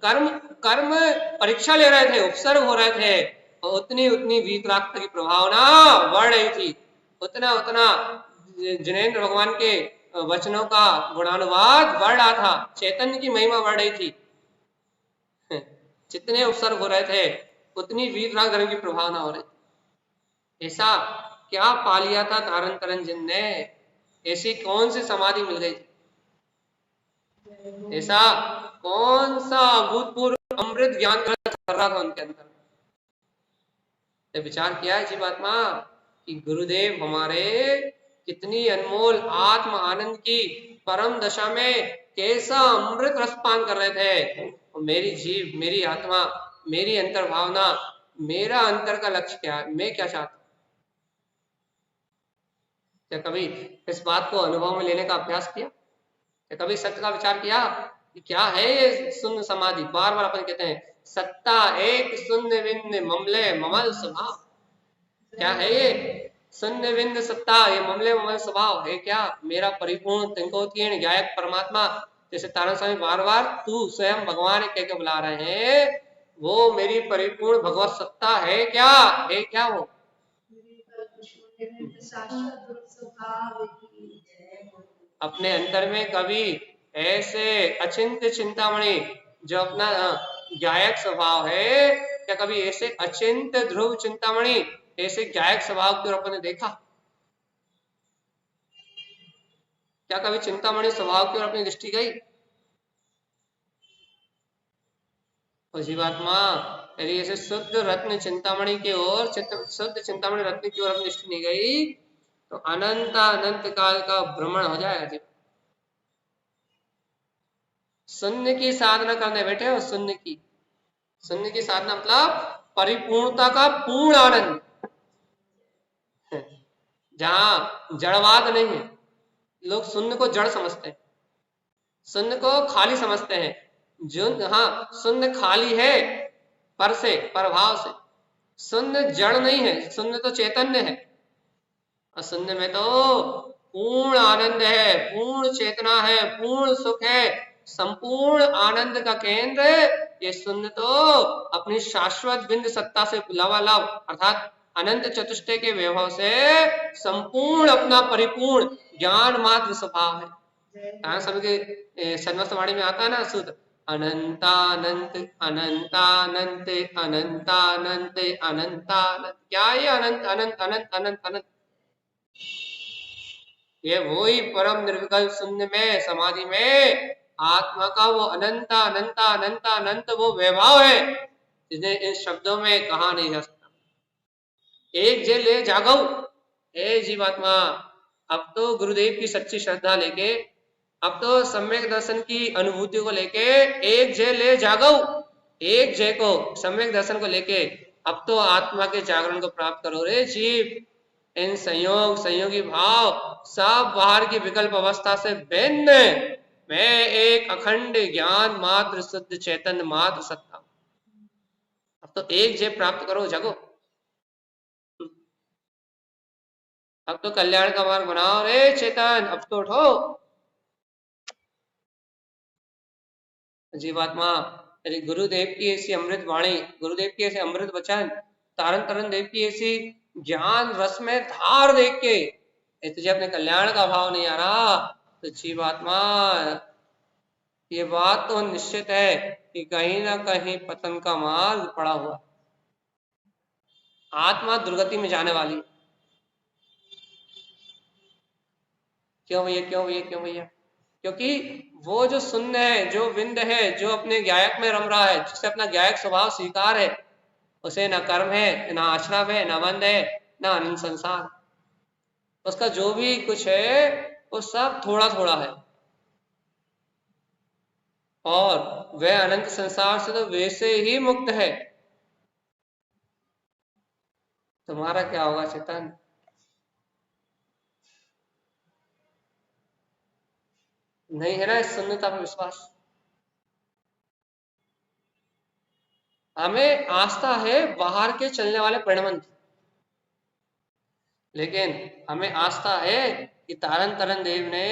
कर्म कर्म परीक्षा ले रहे थे, उपसर्ग हो रहे थे, और उतनी उतनी वीतरागता की प्रभावना बढ़ रही थी, उतना उतना जिनेंद्र भगवान के वचनों का गुणानुवाद बढ़ रहा था, चैतन्य की महिमा बढ़ रही थी। जितने उपसर्ग हो रहे थे उतनी वीतराग धर्म की प्रभावना हो रही थी। ऐसा क्या पा लिया था तारण तरण जिन ने? ऐसी कौन सी समाधि मिल गई थी? ऐसा कौन सा अभूतपूर्व अमृत ज्ञान कर रहा था उनके अंदर? विचार किया है जीवात्मा कि गुरुदेव हमारे कितनी अनमोल आत्म आनंद की परम दशा में कैसा अमृत रसपान कर रहे थे, और मेरी जीव, मेरी आत्मा, मेरी अंतर भावना, मेरा अंतर का लक्ष्य क्या है, मैं क्या चाहता हूं? क्या कभी इस बात को अनुभव में लेने का अभ्यास किया? क्या कभी सत्य का विचार किया कि क्या है ये शून्य समाधि? बार बार अपन कहते हैं सत्ता एक शून्य बिंद ममले ममल स्वभाव। क्या है ये शून्य बिंद सत्ता, ये ममले ममल स्वभाव है क्या मेरा परिपूर्ण तिंकोतीर्ण गायक परमात्मा, जैसे तारण स्वामी बार बार तू स्वयं भगवान कह के बुला रहे हैं, वो मेरी परिपूर्ण भगवत सत्ता है क्या? है क्या वो? अपने अंतर में कभी ऐसे अचिंत चिंतामणि जो अपना गायक स्वभाव है, क्या कभी ऐसे अचिंत ध्रुव चिंतामणि ऐसे गायक स्वभाव की ओर अपन ने देखा? क्या कभी चिंतामणि स्वभाव की ओर अपनी दृष्टि गई? जीवात्मा यदि ऐसे शुद्ध रत्न चिंतामणि की ओर, शुद्ध चिंतामणि रत्न की ओर अपनी दृष्टि नहीं गई तो अनंत अनंत काल का भ्रमण हो जाएगा जी। शून्य की साधना करने बैठे हो, शून्य की साधना मतलब परिपूर्णता का पूर्ण आनंद, जहां जड़वाद नहीं है। लोग शून्य को जड़ समझते हैं, शून्य को खाली समझते हैं। जो हाँ शून्य खाली है पर से, प्रभाव से, शून्य जड़ नहीं है, शून्य तो चैतन्य है। और शून्य में तो पूर्ण आनंद है, पूर्ण चेतना है, पूर्ण सुख है, संपूर्ण आनंद का केंद्र। ये शून्य तो अपनी शाश्वत बिंद सत्ता से लवालब अर्थात अनंत चतुष्टय के वैभव से संपूर्ण अपना परिपूर्ण ज्ञान मात्र स्वभाव है। सभी के सन्मस्तवाणी में आता है ना सूत्र, अनंतानंत अनंतानंत अनंतानंत अनंतानंत। क्या ये अनंत अनंत अनंत अनंत अनंत? ये वही परम निर्विकल्प शून्य में समाधि में आत्मा का वो अनंत अनंत अनंत अनंत वो वैभव है जिन्हें इन शब्दों में कहा नहीं जा सकता। एक जे ले जागो, हे जीवात्मा, अब तो गुरुदेव की सच्ची श्रद्धा लेके, अब तो सम्यक दर्शन की अनुभूति को लेके एक जय ले जागो, एक जय को सम्यक दर्शन को लेके अब तो आत्मा के जागरण को प्राप्त करो रे जीव। इन संयोग संयोगी भाव सब बाहर की विकल्प अवस्था से भिन्न मैं एक अखंड ज्ञान मात्र शुद्ध चैतन्य मात्र सत्ता। अब तो एक जय प्राप्त करो, जागो। अब तो कल्याण का मार्ग बनाओ रे चेतन, अब तो उठो जीवात्मा। यदि गुरुदेव की ऐसी अमृत वाणी, गुरुदेव की ऐसे अमृत वचन, तारण तरण देव की ऐसी ज्ञान रस में धार देख के तुझे अपने कल्याण का भाव नहीं आ रहा तो जीवात्मा ये बात तो निश्चित है कि कहीं ना कहीं पतन का मार्ग पड़ा हुआ, आत्मा दुर्गति में जाने वाली। क्यों भैया, क्यों भैया, क्यों भैया? क्योंकि वो जो शून्य है, जो विंद है, जो अपने गायक में रम रहा है, जिसे अपना गायक स्वभाव स्वीकार है, उसे ना कर्म है, ना आश्रम है, ना बंध है, ना अनंत संसार। उसका जो भी कुछ है वो सब थोड़ा थोड़ा है और वह अनंत संसार से तो वैसे ही मुक्त है। तुम्हारा क्या होगा चेतन? नहीं है ना इस शून्यता पर विश्वास। हमें आस्था है बाहर के चलने वाले परिणाम, लेकिन हमें आस्था है कि तारण तरण देव ने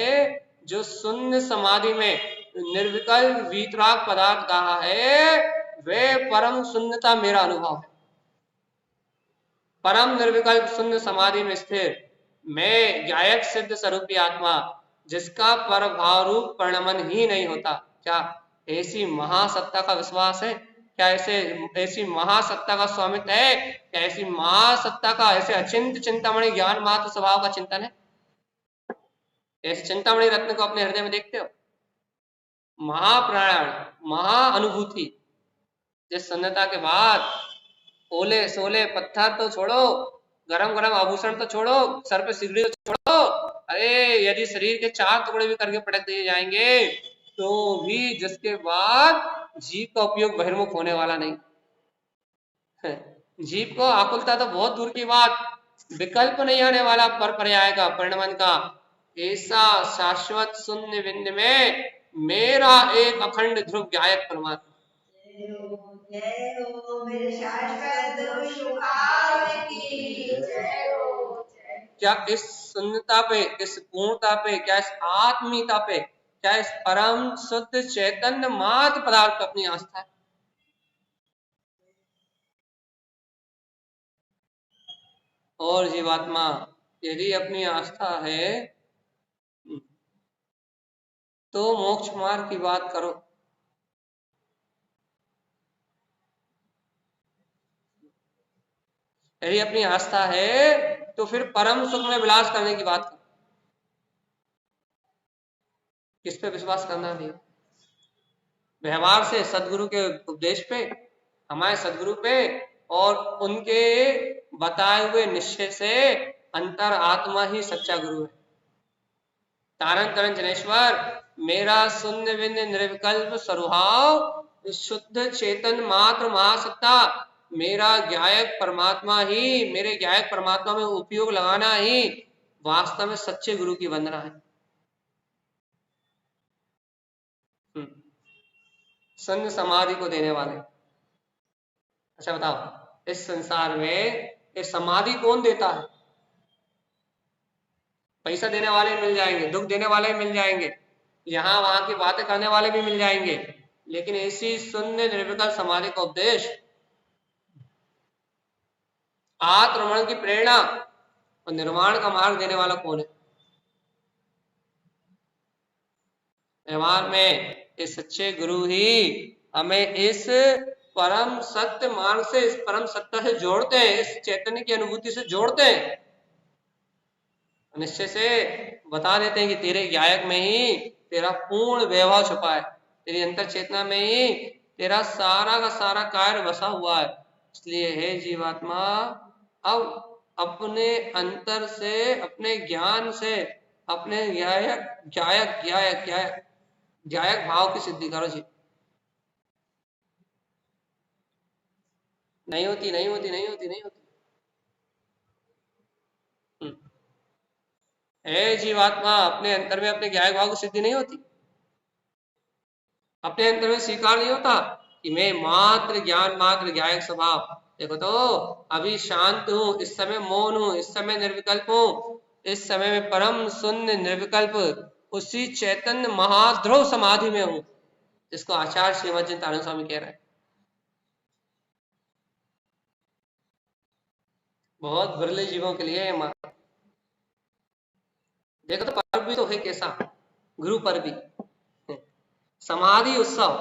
जो शून्य समाधि में निर्विकल्प वीतराग पदार्थ कहा है वे परम शून्यता मेरा अनुभव है। परम निर्विकल्प शून्य समाधि में स्थिर मैं गायक सिद्ध स्वरूपी आत्मा, जिसका पर भाव रूप परिणमन ही नहीं होता, क्या ऐसी महासत्ता का विश्वास है? क्या ऐसी महासत्ता का स्वामित्व है? क्या ऐसी महासत्ता का ऐसे अचिंत चिंतामणि ज्ञान मात्र स्वभाव का चिंतन है? ऐसे चिंतामणि रत्न को अपने हृदय में देखते हो? महाप्राण, महाअनुभूति, जिस शून्यता के बाद ओले सोले पत्थर तो छोड़ो, गरम गरम आभूषण तो छोड़ो, सर पे सिगड़ी तो छोड़ो, अरे यदि शरीर के 4 टुकड़े भी करके पटक दिए जाएंगे तो भी जिसके बाद जीव का उपयोग बहिर्मुख होने वाला नहीं। जीव को आकुलता तो बहुत दूर की बात, विकल्प नहीं आने वाला पर पर्याय का परिणमन का। ऐसा शाश्वत शून्य बिंद में मेरा एक अखंड ध्रुव गायक परमात्मा, जय हो मेरे शाश्वत स्वभाव की जय हो। क्या इस शून्यता पे, इस पूर्णता पे, क्या इस आत्मीयता पे, क्या इस परम शुद्ध चैतन्य मात्र पदार्थ पे अपनी आस्था है? और जीवात्मा यदि अपनी आस्था है तो मोक्ष मार्ग की बात करो। यदि अपनी आस्था है तो फिर परम सुख में विलास करने की बात करो। किस पे विश्वास करना है? व्यवहार से, सदगुरु के उपदेश पे, हमारे सदगुरु पे, और उनके बताए हुए निश्चय से। अंतर आत्मा ही सच्चा गुरु है। तारण तरण जनेश्वर, मेरा शून्य विन्य निर्विकल्प स्वभाव शुद्ध चेतन मात्र महासत्ता, मेरा ज्ञायक परमात्मा ही, मेरे ज्ञायक परमात्मा में उपयोग लगाना ही वास्तव में सच्चे गुरु की वंदना है। शून्य समाधि को देने वाले। अच्छा बताओ, इस संसार में ये समाधि कौन देता है? पैसा देने वाले मिल जाएंगे, दुख देने वाले मिल जाएंगे, यहाँ वहां की बातें करने वाले भी मिल जाएंगे, लेकिन ऐसी शून्य निर्विकल्प समाधि का उपदेश, आत्मरमण की प्रेरणा और निर्वाण का मार्ग देने वाला कौन है? व्यवहार में इस सच्चे गुरु ही हमें इस परम सत्य मार्ग से, इस परम सत्ता से जोड़ते हैं, इस चैतन्य की अनुभूति से जोड़ते हैं। निश्चय से बता देते हैं कि तेरे ज्ञायक में ही तेरा पूर्ण वैभव छुपा है, तेरी अंतर चेतना में ही तेरा सारा का सारा कार्य बसा हुआ है। इसलिए हे जीवात्मा, अब अपने अंतर से, अपने ज्ञान से, अपने ज्ञायक ज्ञायक ज्ञायक ज्ञायक ज्ञायक भाव की सिद्धि करो जी। नहीं होती, नहीं होती, नहीं होती, नहीं होती। हे जीवात्मा, अपने अंतर में अपने ज्ञायक भाव की सिद्धि नहीं होती। अपने अंतर में स्वीकार नहीं होता कि मैं मात्र ज्ञान मात्र ज्ञायक स्वभाव। देखो तो अभी शांत हूं, इस समय मौन हूं, इस समय निर्विकल्प हूं, इस समय में परम शून्य निर्विकल्प उसी चैतन्य महाध्रुव समाधि में हूं, जिसको आचार्य श्रीमद चिंतानंद स्वामी कह रहे हैं। बहुत बिरले जीवों के लिए देखो तो पर्व भी तो है कैसा, गुरु पर्व भी, समाधि उत्सव।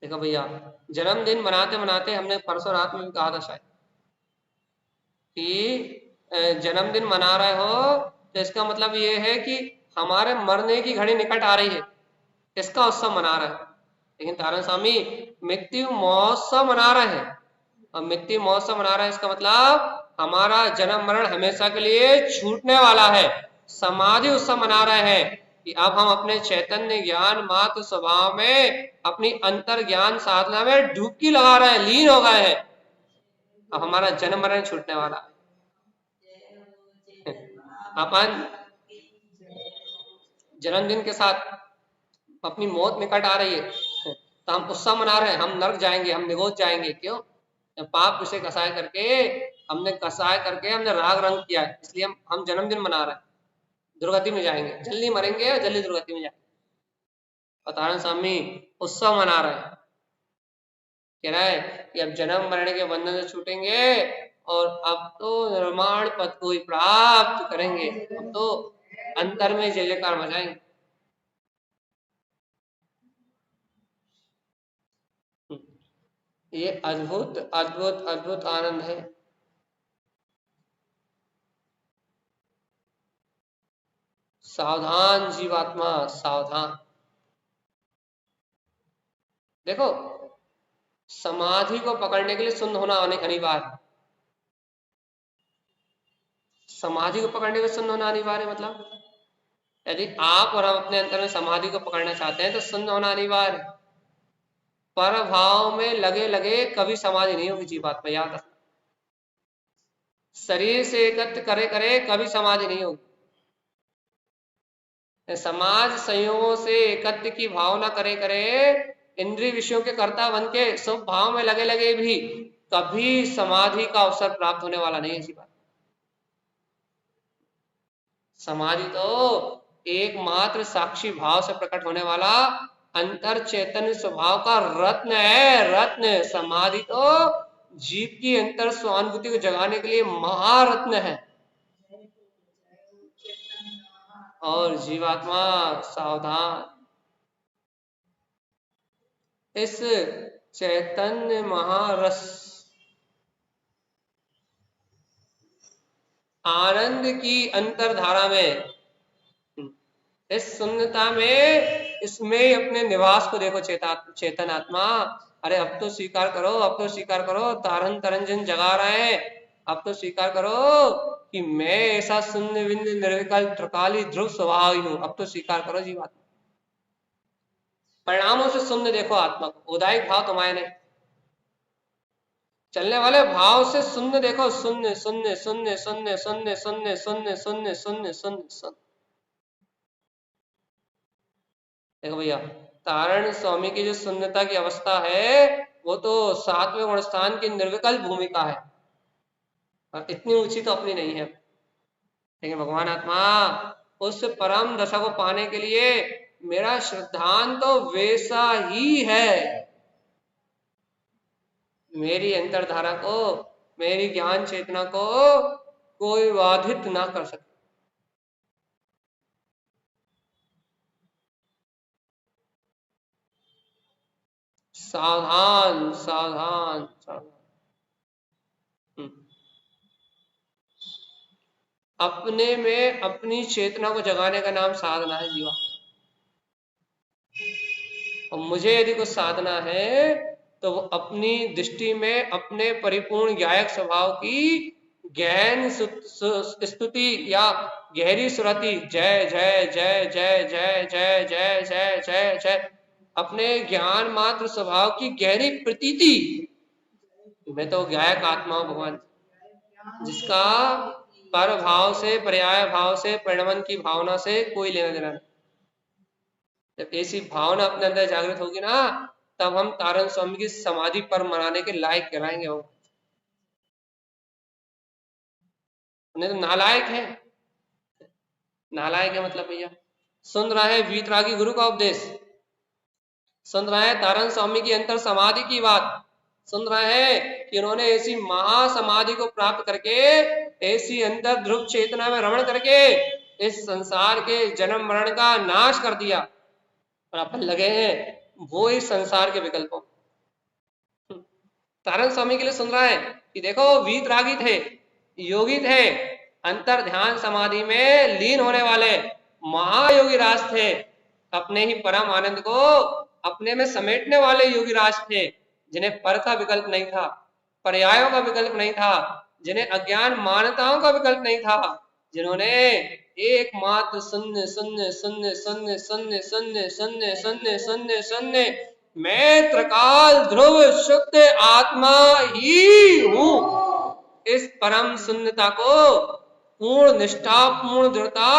देखो भैया, जन्मदिन मनाते मनाते, हमने परसों रात में भी कहा था शायद कि जन्मदिन मना रहे हो तो इसका मतलब ये है कि हमारे मरने की घड़ी निकट आ रही है, इसका उत्सव मना रहे हैं। लेकिन तारण स्वामी मृत्यु महोत्सव मना रहे हैं, और मृत्यु महोत्सव मना रहे हैं इसका मतलब हमारा जन्म मरण हमेशा के लिए छूटने वाला है। समाधि उत्सव मना रहे हैं कि अब हम अपने चैतन्य ज्ञान मात्र स्वभाव में अपनी अंतर ज्ञान साधना में डुबकी लगा रहे हैं, लीन हो गए हैं। अब हमारा जन्म मरण छूटने वाला है। अपन जन्मदिन के साथ अपनी मौत निकट आ रही है तो हम उत्सव मना रहे हैं, हम नरक जाएंगे, हम निगोज जाएंगे। क्यों? पाप विषय कसाय करके, हमने कसाय करके, हमने राग रंग किया है, इसलिए हम जन्मदिन मना रहे हैं। दुर्गति में जाएंगे, जल्दी मरेंगे और जल्दी दुर्गति में जाएंगे। तारण स्वामी उत्सव मना रहे हैं, कह रहा है कि अब जन्म मरण के बंधन से छूटेंगे और अब तो निर्माण पद को ही प्राप्त करेंगे, अब तो अंतर में जय जयकार मचाएंगे। ये अद्भुत अद्भुत अद्भुत आनंद है। सावधान जीवात्मा, सावधान। देखो, समाधि को पकड़ने के लिए शून्य होना अनिवार्य है। समाधि को पकड़ने के लिए शून्य होना अनिवार्य है, मतलब यदि आप और हम अपने अंतर में समाधि को पकड़ना चाहते हैं तो शून्य होना अनिवार्य है। पर भाव में लगे लगे कभी समाधि नहीं होगी जीवात्मा, याद रखना। शरीर से एकत्र करे करे कभी समाधि नहीं होगी। समाज संयोगों से एकत्र की भावना करे करे इंद्रिय विषयों के कर्ता बन के शुभ भाव में लगे लगे भी कभी समाधि का अवसर प्राप्त होने वाला नहीं है। ऐसी बात, समाधि तो एकमात्र साक्षी भाव से प्रकट होने वाला अंतर चैतन्य स्वभाव का रत्न है, रत्न। समाधि तो जीव की अंतर स्वानुभूति को जगाने के लिए महारत्न है। और जीवात्मा सावधान, इस चैतन्य महारस आनंद की अंतरधारा में, इस शून्यता में, इसमें अपने निवास को देखो। चेतन आत्मा, अरे अब तो स्वीकार करो, अब तो स्वीकार करो, तारन तरंजन जगा रहे हैं, अब तो स्वीकार करो कि मैं ऐसा शून्य बिंदु निर्विकल्प त्रिकाली ध्रुव स्वभाव ही हूं। अब तो स्वीकार करो जीवात्मा। परिणामों से शून्य देखो आत्मा को, उदायिक भाव तुम्हारे नहीं, चलने वाले भाव से शून्य देखो। शून्य शून्य शून्य शून्य शून्य शून्य शून्य शून्य शून्य शून्य शून्य। देखो भैया, तारण स्वामी की जो शून्यता की अवस्था है वो तो 7वें गुण स्थान की निर्विकल्प भूमिका है, और इतनी ऊंची तो अपनी नहीं है। लेकिन भगवान आत्मा, उस परम दशा को पाने के लिए मेरा श्रद्धांत तो वैसा ही है। मेरी अंतरधारा को, मेरी ज्ञान चेतना को कोई बाधित ना कर सके। सावधान सावधान सावधान। अपने में अपनी चेतना को जगाने का नाम साधना है जीवा। और मुझे यदि कुछ साधना है तो वो अपनी दृष्टि में अपने परिपूर्ण गायक स्वभाव की गहन स्तुति या गहरी सुरति, जय जय जय जय जय जय जय जय जय जय, अपने ज्ञान मात्र स्वभाव की गहरी प्रतीति। मैं तो गायक आत्मा हूं भगवान, जिसका पर भाव से, पर्याय भाव से, परिणमन की भावना से कोई लेना देना नहीं। जब ऐसी भावना अपने अंदर जागृत होगी ना, तब हम तारण स्वामी की समाधि पर मनाने के लायक कहलाएंगे। वो नहीं तो नालायक है। नालायक है मतलब भैया, सुन रहा है वीतरागी गुरु का उपदेश, सुन रहा है तारण स्वामी की अंतर समाधि की बात, सुन रहे हैं कि उन्होंने ऐसी महासमाधि को प्राप्त करके, ऐसी अंतर ध्रुव चेतना में रमण करके इस संसार के जन्म मरण का नाश कर दिया, और अपन लगे हैं वो इस संसार के विकल्पों। तारण स्वामी के लिए सुन रहा है कि देखो वीतरागी थे, योगी थे, अंतर ध्यान समाधि में लीन होने वाले महायोगी राज थे, अपने ही परम आनंद को अपने में समेटने वाले योगी राज थे, जिन्हें पर का विकल्प नहीं था, पर्यायों का विकल्प नहीं था, जिन्हें अज्ञान मान्यताओं का विकल्प नहीं था, जिन्होंने एकमात्र शून्य शून्य शून्य शून्य शून्य शून्य शून्य शून्य शून्य शून्य मैं त्रिकाल ध्रुव शुद्ध आत्मा ही हूं, इस परम शून्यता को पूर्ण निष्ठा, पूर्ण दृढ़ता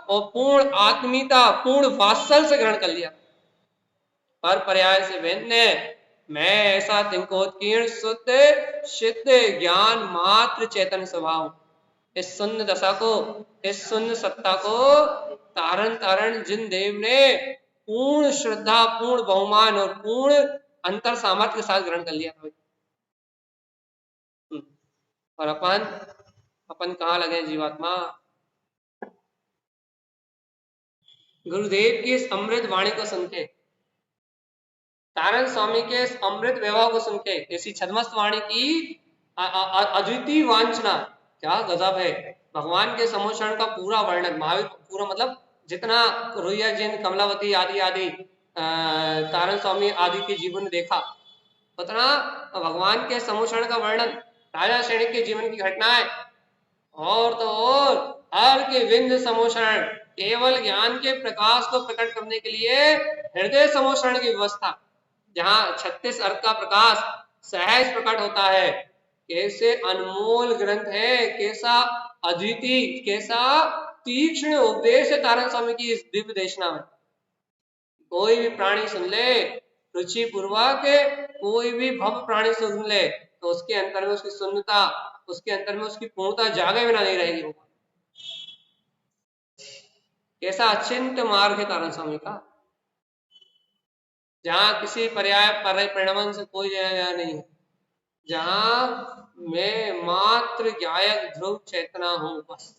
और पूर्ण आत्मीयता, पूर्ण वात्सल्य से ग्रहण कर लिया। पर पर्याय से भिन्न मैं ऐसा तिंकोत्कीर्ण शुद्ध सिद्ध ज्ञान मात्र चेतन स्वभाव, इस शून्य दशा को, इस शून्य सत्ता को तारण तारण जिन देव ने पूर्ण श्रद्धा, पूर्ण बहुमान और पूर्ण अंतर सामर्थ्य के साथ ग्रहण कर लिया था। और अपन कहाँ लगे जीवात्मा? गुरुदेव की इस अमृत वाणी को सुनके, तारण स्वामी के इस अमृत व्यवहार को सुनके, ऐसी छद्मस्त वाणी की अद्वितीय वांछना, क्या गजब है। भगवान के समोचरण का पूरा वर्णन, महावीर पूरा मतलब जितना रुइया जैन, कमलावती आदि आदि तारण स्वामी आदि के जीवन में देखा, उतना भगवान के समोचरण का वर्णन, राजा सैनिक के जीवन की घटनाएं, और तो और हर के विंध्य समोचरण, केवल ज्ञान के प्रकाश को प्रकट करने के लिए हृदय समोचरण की व्यवस्था, जहां 36 अर्थ का प्रकाश सहज प्रकट होता है। कैसे अनमोल ग्रंथ है, कैसा अद्वितीय, कैसा तीक्ष्ण उपदेश है तारण स्वामी की इस दिव्य देशना में। कोई भी प्राणी सुन ले रुचि पूर्वक कोई भी भव प्राणी सुन ले तो उसके अंतर में उसकी शून्यता, उसके अंतर में उसकी पूर्णता जागे बिना नहीं रहेगी। वो कैसा अचिंत्य मार्ग है तारण स्वामी का, जहाँ किसी पर्याय परिणमन से कोई लेना नहीं है, जहाँ मैं मात्र गायक ध्रुव चेतना हूं बस।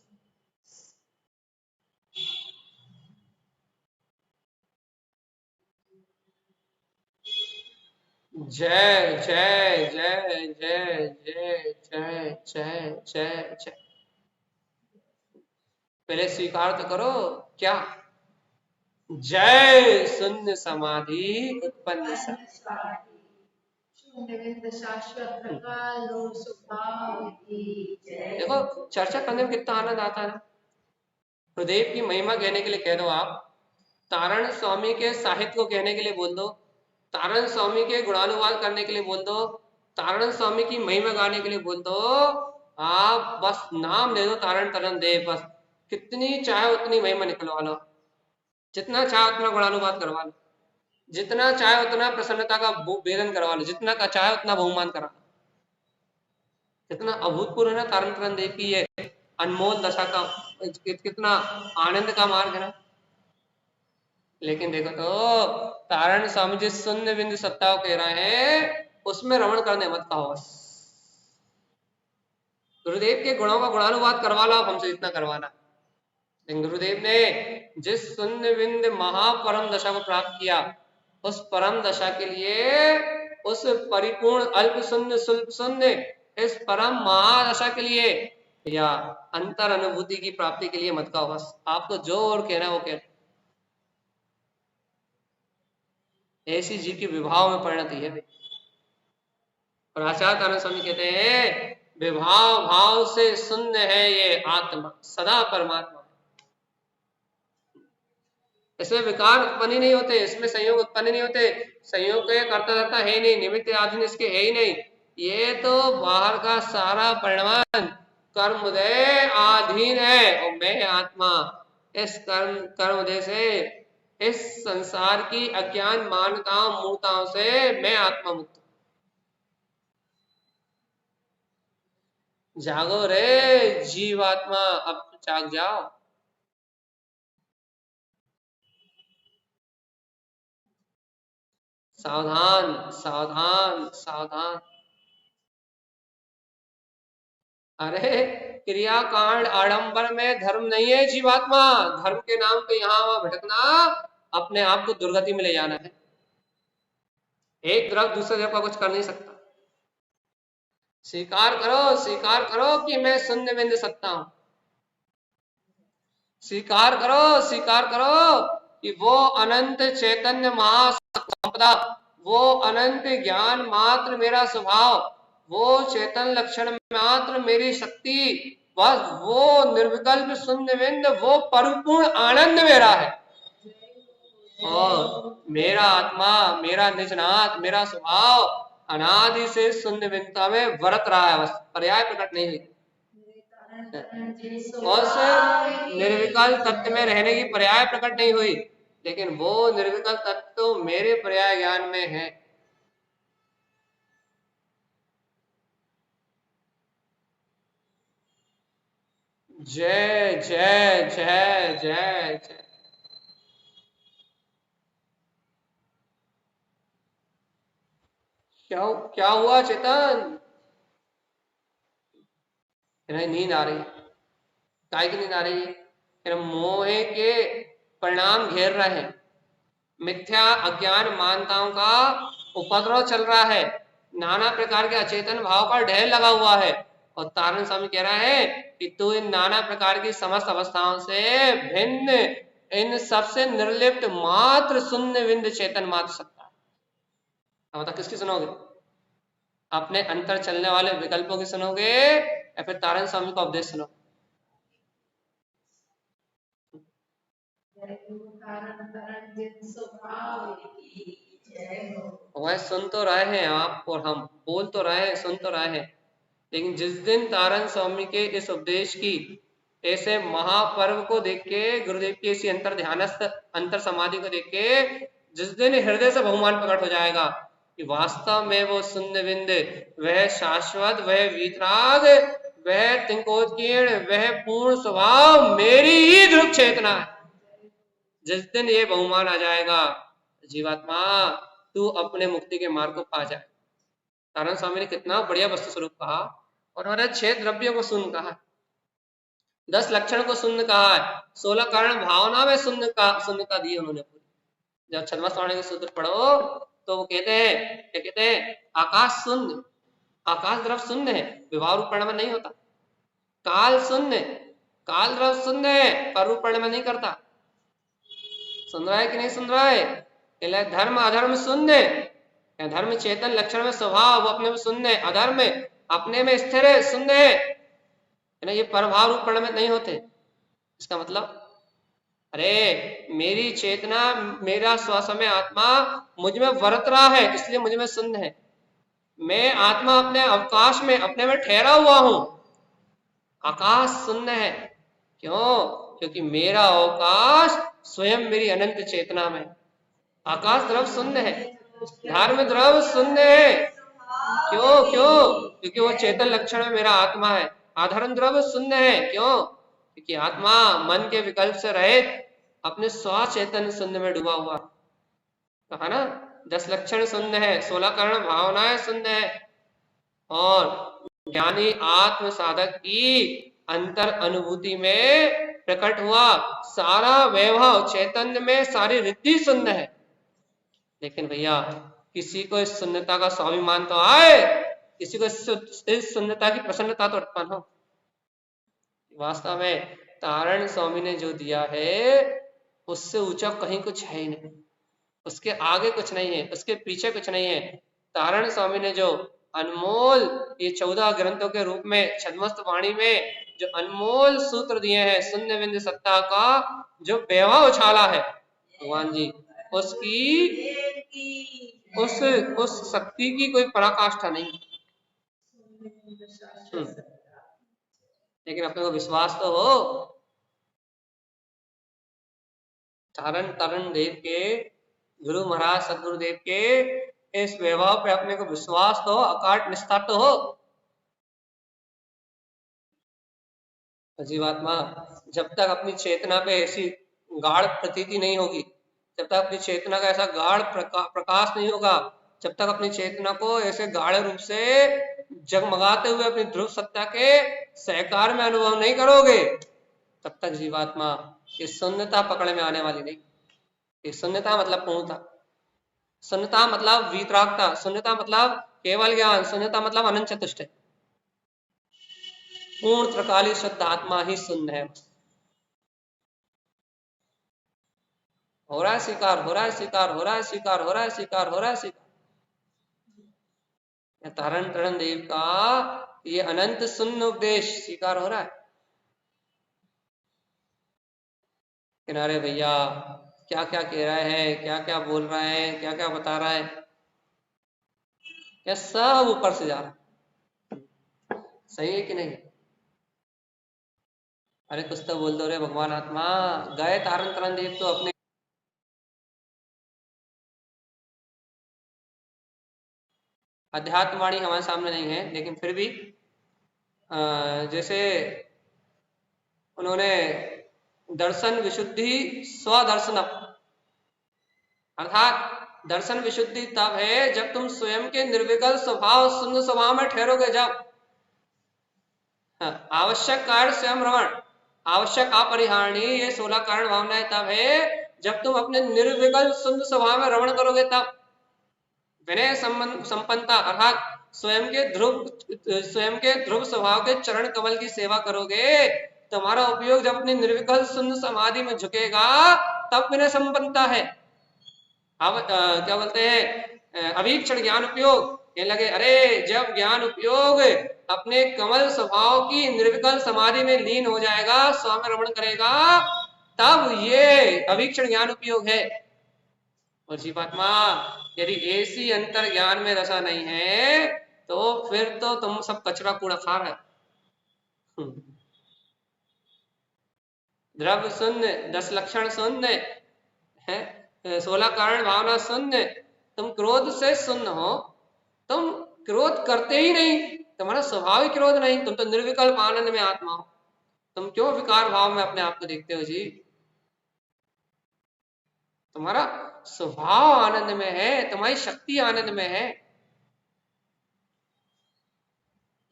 जय जय जय जय जय जय जय जय जय। पहले स्वीकार तो करो क्या, जय शून्य समाधि उत्पन्न देखो चर्चा करने में कितना आनंद आता है ना। गुरुदेव की महिमा कहने के लिए कह दो आप, तारण स्वामी के साहित्य को कहने के लिए बोल दो, तारण स्वामी के गुणानुवाद करने के लिए बोल दो, तारण स्वामी की महिमा गाने के लिए बोल दो, आप बस नाम दे दो तारण तरण देव, बस कितनी चाहे उतनी महिमा निकलवा लो, जितना चाहे उतना गुणानुवाद करवा लो, जितना चाहे उतना प्रसन्नता का वेदन करवा लो, जितना का चाहे उतना बहुमान करा लो। कितना अभूतपूर्व है ना तारण तरण देव की ये अनमोल दशा का, कितना आनंद का मार्ग है ना। लेकिन देखो तो तारण स्वामी जी शून्य बिंदु सत्ता कह रहे हैं, उसमें रमण करने मत कहो बस। गुरुदेव के गुणों का गुणानुवाद करवा लो हमसे जितना करवाना। लेकिन गुरुदेव ने जिस शून्य बिंदु महापरम दशा को प्राप्त किया, उस परम दशा के लिए, उस परिपूर्ण अल्प शून्य शुल्क शून्य इस परम महादशा के लिए या अंतर अनुभूति की प्राप्ति के लिए मत कहो बस। आपको जो और कहना है वो कहना। ऐसी जीव की विभाव में परिणति है। और आचार्य तारण स्वामी कहते हैं विभाव भाव से शून्य है ये आत्मा, सदा परमात्मा। इसमें विकार उत्पन्न नहीं होते, इसमें संयोग उत्पन्न नहीं होते, संयोग का करता धरता है ही नहीं, निमित्त आधीन इसके है ही नहीं। ये तो बाहर का सारा परिणाम कर्मोदय आधीन है, और मैं आत्मा इस कर्मोदय से, इस संसार की अज्ञान मान्यताओं मूर्ताओं से मैं आत्मा मुक्त। जागो रे जीवात्मा, अब जाग जाओ। सावधान सावधान सावधान। अरे क्रियाकांड आडंबर में धर्म नहीं है जीवात्मा, धर्म के नाम पे यहाँ वहां भटकना अपने आप को दुर्गति में ले जाना है। एक द्रव दूसरे द्रव का कुछ कर नहीं सकता। स्वीकार करो कि मैं शून्य बिंदु सत्ता हूं। स्वीकार करो कि वो अनंत चैतन्य महासंपदा, वो अनंत ज्ञान मात्र मेरा स्वभाव, वो चेतन लक्षण मात्र मेरी शक्ति, बस वो निर्विकल्प शून्य बिंदु, वो परिपूर्ण आनंद मेरा है। और मेरा आत्मा, मेरा निजनाथ, मेरा स्वभाव अनादि से शून्य बिंदुता में वर्त रहा है, बस पर्याय प्रकट नहीं हुई। उस निर्विकल तत्व में रहने की पर्याय प्रकट नहीं हुई, लेकिन वो निर्विकल तत्व तो मेरे पर्याय ज्ञान में है। जय जय जय जय जय। क्या हुआ चेतन? नींद आ रही है। काय की नींद आ रही है? मोह के परिणाम घेर रहे हैं, मिथ्या अज्ञान मानताओं का उपद्रव चल रहा है, नाना प्रकार के अचेतन भाव का ढेर लगा हुआ है। और तारण स्वामी कह रहा है कि तू इन नाना प्रकार की समस्त अवस्थाओं से भिन्न, इन सबसे निर्लिप्त मात्र शून्य बिंदु चेतन मात्र सकता है। अब बता किसकी सुनोगे? अपने अंतर चलने वाले विकल्पों की सुनोगे या फिर तारण स्वामी का उपदेश सुनोगे? वह सुन तो रहे हैं आप और हम, बोल तो रहे हैं, सुन तो रहे हैं, लेकिन जिस दिन तारण स्वामी के इस उपदेश की, ऐसे महापर्व को देख के, गुरुदेव की इसी अंतर ध्यानस्थ अंतर समाधि को देख के जिस दिन हृदय से बहुमान प्रकट हो जाएगा कि वास्तव में वो शून्य बिंद, वह शाश्वत, वह वीतराग, वह तिंकोदकीर्ण, वह पूर्ण स्वभाव मेरी ही ध्रुव चेतना है। जिस दिन ये बहुमान आ जाएगा, जीवात्मा तू अपने मुक्ति के मार्ग को पा जाए। नारायण स्वामी ने कितना बढ़िया वस्तु स्वरूप कहा, और उन्होंने 6 द्रव्यों को शून्य कहा, 10 लक्षण को शून्य कहा है, 16 कारण भावना में शून्यता दी उन्होंने पूरी। जब छद्मस्वामी के सूत्र पढ़ो तो वो कहते हैं, क्या कहते हैं, आकाश शून्य, आकाश द्रव शून्य है, विवाह रूप परिणाम नहीं होता। काल शून्य, काल द्रव शून्य है, पर रूप परिणाम नहीं करता। सुन रहा है कि नहीं सुन रहा है? धर्म अधर्म शून्य, धर्म चेतन लक्षण में स्वभाव, वो अपने में शून्य है, अधर्म अपने में स्थिर है, शून्य है ना, ये परभाव रूप परिणाम नहीं होते। इसका मतलब, अरे मेरी चेतना, मेरा स्वसमय आत्मा मुझ में वर्त रहा है, इसलिए मुझ में शून्य है। मैं आत्मा अपने अवकाश में, अपने में ठहरा हुआ हूं, आकाश शून्य है। क्यों? क्योंकि मेरा अवकाश स्वयं मेरी अनंत चेतना में। आकाश द्रव शून्य है, धर्म द्रव शून्य है। क्यों? क्योंकि वो चेतन लक्षण में मेरा आत्मा है। अधर्म द्रव शून्य है। क्यों? क्योंकि आत्मा मन के विकल्प से रहित अपने स्वचेतन शून्य में डूबा हुआ। कहा ना, 10 लक्षण शून्य है, 16 कारण भावनाएं शून्य है, और ज्ञानी आत्म साधक की अंतर अनुभूति में प्रकट हुआ सारा वैभव चैतन्य में, सारी रिद्धि शून्य है। लेकिन भैया किसी को इस शून्यता का स्वाभिमान तो आए, किसी को इस शून्यता की प्रसन्नता तो उत्पन्न हो। वास्तव में तारण स्वामी ने जो दिया है उससे ऊंचा कहीं कुछ है ही नहीं, उसके आगे कुछ नहीं है, उसके पीछे कुछ नहीं है। तारण स्वामी ने जो अनमोल ये 14 ग्रंथों के रूप में छद्मस्त वाणी में जो अनमोल सूत्र दिए हैं, शून्य बिंद सत्ता का जो वैभव उछाला है भगवान जी, उसकी उस शक्ति की कोई पराकाष्ठा नहीं। लेकिन अपने को विश्वास तो हो, तारण देव के, गुरु महाराज सदगुरुदेव के इस वैभव पे अपने को विश्वास तो, अकाट निष्ठा तो हो। जीवात्मा जब तक अपनी चेतना पे ऐसी गाढ़ प्रतीति नहीं होगी, जब तक अपनी चेतना का ऐसा गाढ़ प्रकाश नहीं होगा, जब तक अपनी चेतना को ऐसे गाढ़ रूप से जगमगाते हुए अपनी ध्रुव सत्ता के सहकार में अनुभव नहीं करोगे, तब तक जीवात्मा ये शून्यता पकड़ में आने वाली नहीं। ये शून्यता मतलब पूर्णता, शून्यता मतलब वीतरागता, शून्यता मतलब केवल ज्ञान, शून्यता मतलब अनंत चतुष्टय। पूर्ण त्रिकाली शुद्ध आत्मा ही शून्य है। हो रहा है स्वीकार, हो रहा है स्वीकार, हो रहा है स्वीकार, हो रहा है स्वीकार, हो रहा है स्वीकार। तारण तरण देव का ये अनंत शून्य उपदेश स्वीकार हो रहा है। किनारे भैया क्या क्या कह रहा है, क्या क्या बोल रहा है, क्या क्या बता रहा है, क्या सब ऊपर से जा रहा है। सही है कि नहीं? अरे कुछ तो बोल दो रे भगवान आत्मा। गए तारण तरण देव तो अपने अध्यात्मवाणी हमारे सामने नहीं है, लेकिन फिर भी जैसे उन्होंने दर्शन विशुद्धि स्वदर्शनम, अर्थात दर्शन विशुद्धि तब है जब तुम स्वयं के निर्विकल्प स्वभाव, शून्य स्वभाव में ठहरोगे। जब आवश्यक कार्य स्वयं रमण, आवश्यक अपरिहार्य, ये 16 कारण भावनाएं तब है जब तुम अपने निर्विकल्प शून्य स्वभाव में रमण करोगे। तब विनय संपन्नता अर्थात स्वयं के ध्रुव स्वभाव के चरण कमल की सेवा करोगे। तुम्हारा उपयोग जब अपनी निर्विकल्प शून्य समाधि में झुकेगा तब विनय संपन्नता है। अब क्या बोलते हैं, अभीक्षण ज्ञान उपयोग। ये लगे अरे जब ज्ञान उपयोग अपने कमल स्वभाव की निर्विकल्प समाधि में लीन हो जाएगा, स्वामी रमण करेगा, तब ये अभीक्षण ज्ञान उपयोग है। और जीवात्मा यदि ऐसी अंतर ज्ञान में दशा नहीं है तो फिर तो तुम सब कचरा कूड़ा खा रहे। द्रव्य शून्य, 10 लक्षण शून्य है, 16 कारण भावना शून्य, तुम क्रोध से शून्य हो, तुम क्रोध करते ही नहीं, तुम्हारा स्वभाव ही क्रोध नहीं, तुम तो निर्विकल्प आनंद में आत्मा हो, तुम क्यों विकार भाव में अपने आप को देखते हो जी? तुम्हारा स्वभाव आनंद में है, तुम्हारी शक्ति आनंद में है।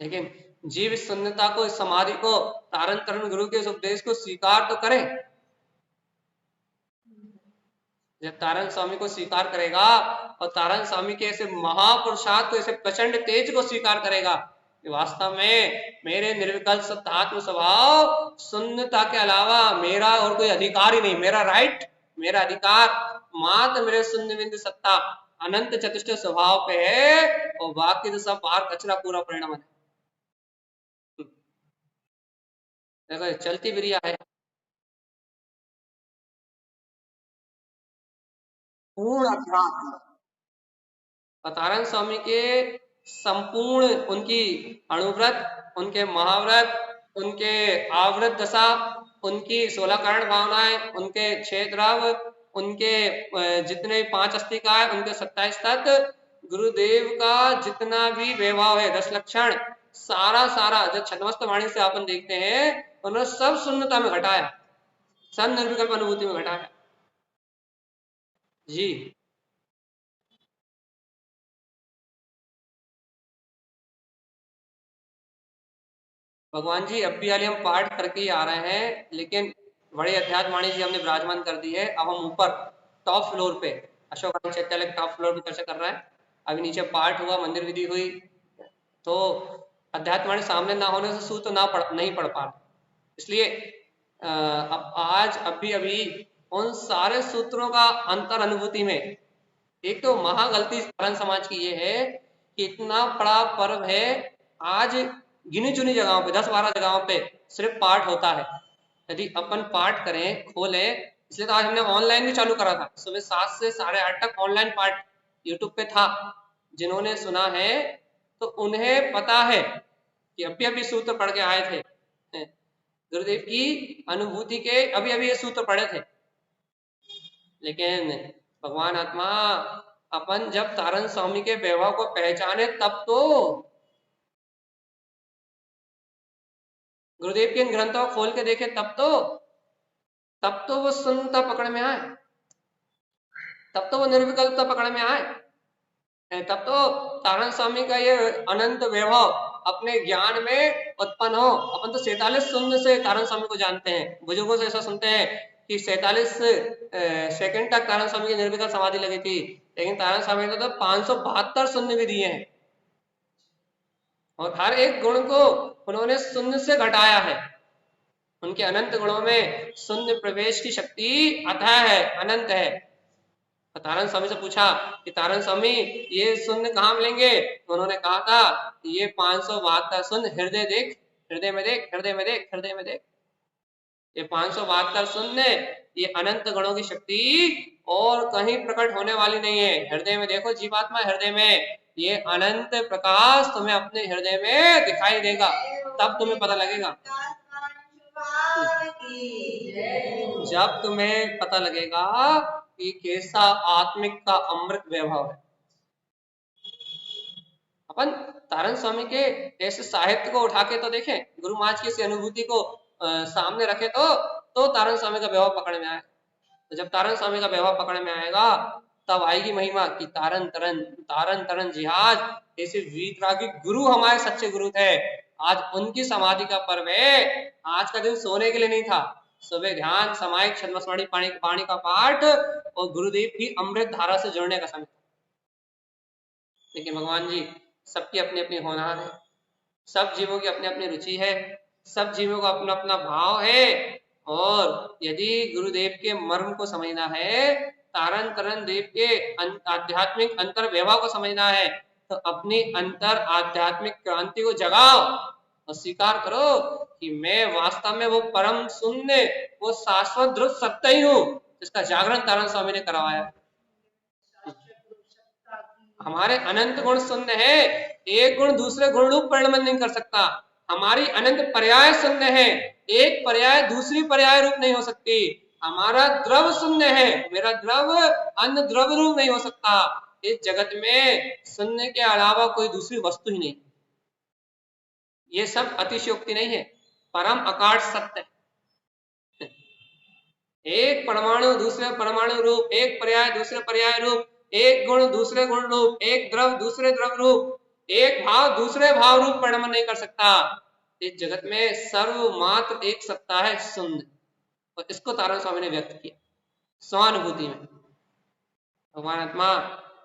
लेकिन जीव इस शून्यता को, इस समाधि को, तारण तरण गुरु के इस उपदेश को स्वीकार तो करे। जब तारण स्वामी को स्वीकार करेगा और तारण स्वामी के ऐसे महापुरुषार्थ को, ऐसे प्रचंड तेज को स्वीकार करेगा कि वास्तव में मेरे निर्विकल्प सत्तात्म स्वभाव शून्यता के अलावा मेरा और कोई अधिकार ही नहीं, मेरा राइट, मेरा अधिकार मात्र मेरे शून्य बिंदु सत्ता अनंत चतुष्ट स्वभाव पे है, और बाकी तो सब बाहर कचरा पूरा परिणाम है। देखो चलती क्रिया है, पूर्ण अध्यात्म। तारण स्वामी के संपूर्ण उनकी अणुव्रत, उनके महाव्रत, उनके आवृत दशा, उनकी 16 कारण भावनाएं, उनके 6 द्रव, उनके जितने 5 अस्तिकाएं, उनके 27 तत्व, गुरुदेव का जितना भी वैभव है, 10 लक्षण, सारा सारा जब छद्मस्त वाणी से अपन देखते हैं, उन्होंने सब शून्यता में घटाया, सब निर्विकल्प अनुभूति में घटाया जी। भगवान जी अब भी हम पाठ करके ही आ रहे हैं, लेकिन बड़े अध्यात्म वाणी जी हमने विराजमान कर दी है। अब हम ऊपर टॉप फ्लोर पे अशोक चैत्यालय के टॉप फ्लोर पे चर्चा कर रहे हैं। अभी नीचे पाठ हुआ, मंदिर विधि हुई, तो अध्यात्म वाणी सामने ना होने से सूत्र नहीं पढ़ पा रहे, इसलिए अब आज अभी अभी उन सारे सूत्रों का अंतर अनुभूति में, एक तो महागलती तारण समाज की ये है कि इतना बड़ा पर्व है, आज गिनी चुनी जगहों पे 10-12 जगहों पे सिर्फ पाठ होता है। यदि अपन पाठ करें, खोलें, इसलिए तो आज हमने ऑनलाइन भी चालू करा था, सुबह 7 से 8:30 तक ऑनलाइन पाठ यूट्यूब पे था। जिन्होंने सुना है तो उन्हें पता है कि अभी अभी सूत्र पढ़ के आए थे, गुरुदेव की अनुभूति के अभी अभी ये सूत्र पढ़े थे। लेकिन भगवान आत्मा, अपन जब तारण स्वामी के वैभव को पहचाने तब तो गुरुदेव के इन ग्रंथों को खोल के देखे, तब तो वो शून्यता पकड़ में आए, तब तो वो निर्विकल्पता पकड़ में आए, तब तो तारण स्वामी का ये अनंत वैभव अपने ज्ञान में उत्पन्न हो। अपन तो 47 शून्य से तारण स्वामी को जानते हैं, बुजुर्गों से ऐसा सुनते हैं कि 47 सेकंड तक तारण स्वामी की निर्विकल्प समाधि लगी थी, लेकिन तारण स्वामी ने तो 572 शून्य भी दिए हैं, और हर एक गुण को उन्होंने शून्य से घटाया है। उनके अनंत गुणों में शून्य प्रवेश की शक्ति अथाह है, अनंत है। तारण स्वामी से पूछा कि तारण स्वामी ये शून्य कहाँ मिलेंगे, तो उन्होंने कहा था ये 572 शून्य हृदय देख, हृदय में देख, हृदय में देख, हृदय में देख। ये 572 शून्य, ये अनंत गुणों की शक्ति और कहीं प्रकट होने वाली नहीं है, हृदय में देखो जीवात्मा, हृदय में ये अनंत प्रकाश तुम्हें अपने हृदय में दिखाई देगा, तब तुम्हें पता लगेगा। जब तुम्हें पता लगेगा कि कैसा आत्मिक का अमृत वैभव है। अपन तारण स्वामी के ऐसे साहित्य को उठा के तो देखें, गुरु महाराज की इस अनुभूति को सामने रखे तो तारण स्वामी का वैभव पकड़ में आए। तो जब तारण स्वामी का वैभव पकड़ में आएगा तब आएगी महिमा कि तारण तरन जिहाज, ऐसे वीतरागी गुरु हमारे सच्चे गुरु थे। आज उनकी समाधि का पर्व है। आज का दिन सोने के लिए नहीं था, सुबह ध्यान, समायिक छद्मस्मरणि पाणी का पाठ और गुरुदेव की अमृत धारा से जुड़ने का समय। लेकिन भगवान जी सबकी अपनी अपनी होनहार है, सब जीवों की अपनी अपनी रुचि है, सब जीवों का अपना अपना भाव है, और यदि गुरुदेव के मर्म को समझना है, तारण तरन देव के आध्यात्मिक अंतर वैभव को समझना है, तो अपनी अंतर आध्यात्मिक क्रांति को जगाओ और स्वीकार करो कि मैं वास्तव में वो परम शून्य, वो शाश्वत ध्रुव सत्य ही हूँ, जिसका जागरण तारण स्वामी ने करवाया। हमारे अनंत गुण शून्य है, एक गुण दूसरे गुण रूप परिणमन नहीं कर सकता। हमारी अनंत पर्याय शून्य है, एक पर्याय दूसरी पर्याय रूप नहीं हो सकती। हमारा द्रव शून्य है, मेरा द्रव अन्य द्रव रूप नहीं हो सकता। इस जगत में शून्य के अलावा कोई दूसरी वस्तु ही नहीं। ये सब अतिशयोक्ति नहीं है, परम अकाट सत्य है। एक परमाणु दूसरे परमाणु रूप, एक पर्याय दूसरे पर्याय रूप, एक गुण दूसरे गुण रूप, एक द्रव दूसरे द्रव रूप, एक भाव दूसरे भाव रूप परिणमन नहीं कर सकता। इस जगत में सर्वमात्र एक सत्ता है, शून्य। और इसको तारण स्वामी ने व्यक्त किया स्वानुभूति में। भगवान आत्मा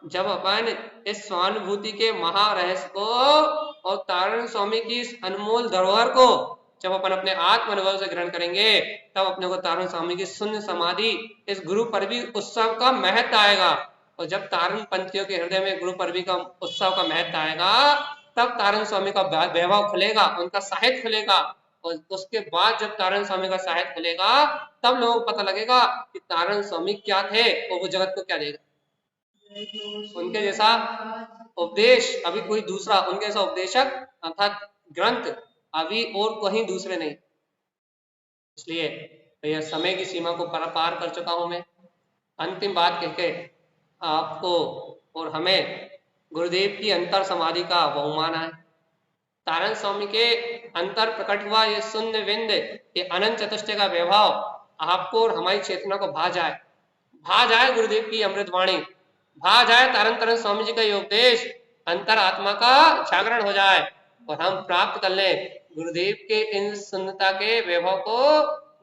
जब अपन इस स्वानुभूति के महारहस्य को और तारण स्वामी की इस अनमोल धरोहर को जब अपन अपने आत्म अनुभव से ग्रहण करेंगे, तब अपने को तारण स्वामी की शून्य समाधि, इस गुरु पर्वी उत्सव का महत्व आएगा। और जब तारण पंथियों के हृदय में गुरु पर्वी का उत्सव का महत्व आएगा, तब तारण स्वामी का वैभव खुलेगा, उनका साहित्य खुलेगा। और उसके बाद जब तारण स्वामी का साहित्य खुलेगा, तब लोगों को पता लगेगा कि तारण स्वामी क्या थे और वो जगत को क्या देगा। उनके जैसा उपदेश अभी कोई दूसरा, उनके जैसा उपदेशक अर्थात ग्रंथ अभी और कहीं दूसरे नहीं। इसलिए यह समय की सीमा को पार कर चुका हूं मैं। अंतिम बात कहके आपको और हमें गुरुदेव की अंतर समाधि का बहुमान है। तारण स्वामी के अंतर प्रकट हुआ ये शून्य बिंद, ये अनंत चतुष्टय का वैभव आपको और हमारी चेतना को भा जाए गुरुदेव की अमृत वाणी, भा जाए तारण तारण स्वामी जी का ये उपदेश, अंतर आत्मा का जागरण हो जाए और हम प्राप्त कर ले गुरुदेव के इन शून्यता के वैभव को,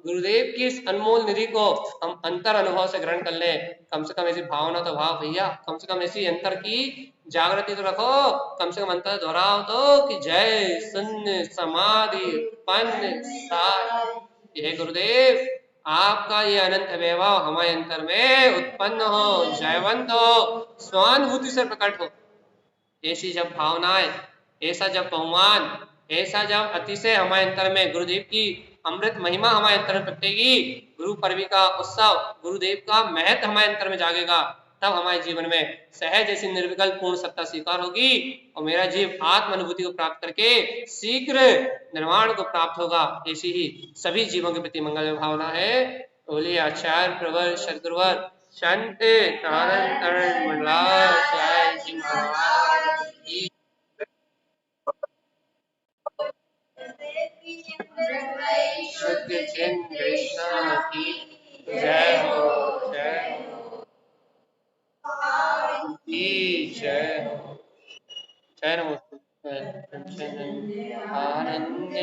गुरुदेव की इस अनमोल निधि को हम अंतर अनुभव से ग्रहण कर ले। कम से कम ऐसी भावना तो भाव भैया, कम से कम ऐसी अंतर की जागृति तो रखो, कम से कम अंतर दोहराओ तो कि जय शून्य समाधि उत्पन्न सार। हे गुरुदेव, आपका ये अनंत वैभव हमारे अंतर में उत्पन्न हो, जयवंत हो, स्वानुभूति से प्रकट हो। ऐसी जब भावनाएं, ऐसा जब बहुमान, ऐसा जब अतिशय हमारे अंतर में गुरुदेव की अमृत महिमा हमारे अंतर में प्रगटेगी, गुरु पर्वी का उत्सव, गुरुदेव का महत्व हमारे अंतर में जागेगा, तब हमारे जीवन में सहज ऐसी निर्विकल्प पूर्ण सत्ता स्वीकार होगी और मेरा जीव आत्म अनुभूति को प्राप्त करके शीघ्र निर्वाण को प्राप्त होगा। ऐसी ही सभी जीवों के प्रति मंगल भावना है। बोलिए आचार्य प्रवर सदगुरुवर संत तारण तारण मंडलाचार्य जी महाराज की सत्य चिन्ह कृष्ण की जय हो, जय हो की जय हो। जय नमो आनंद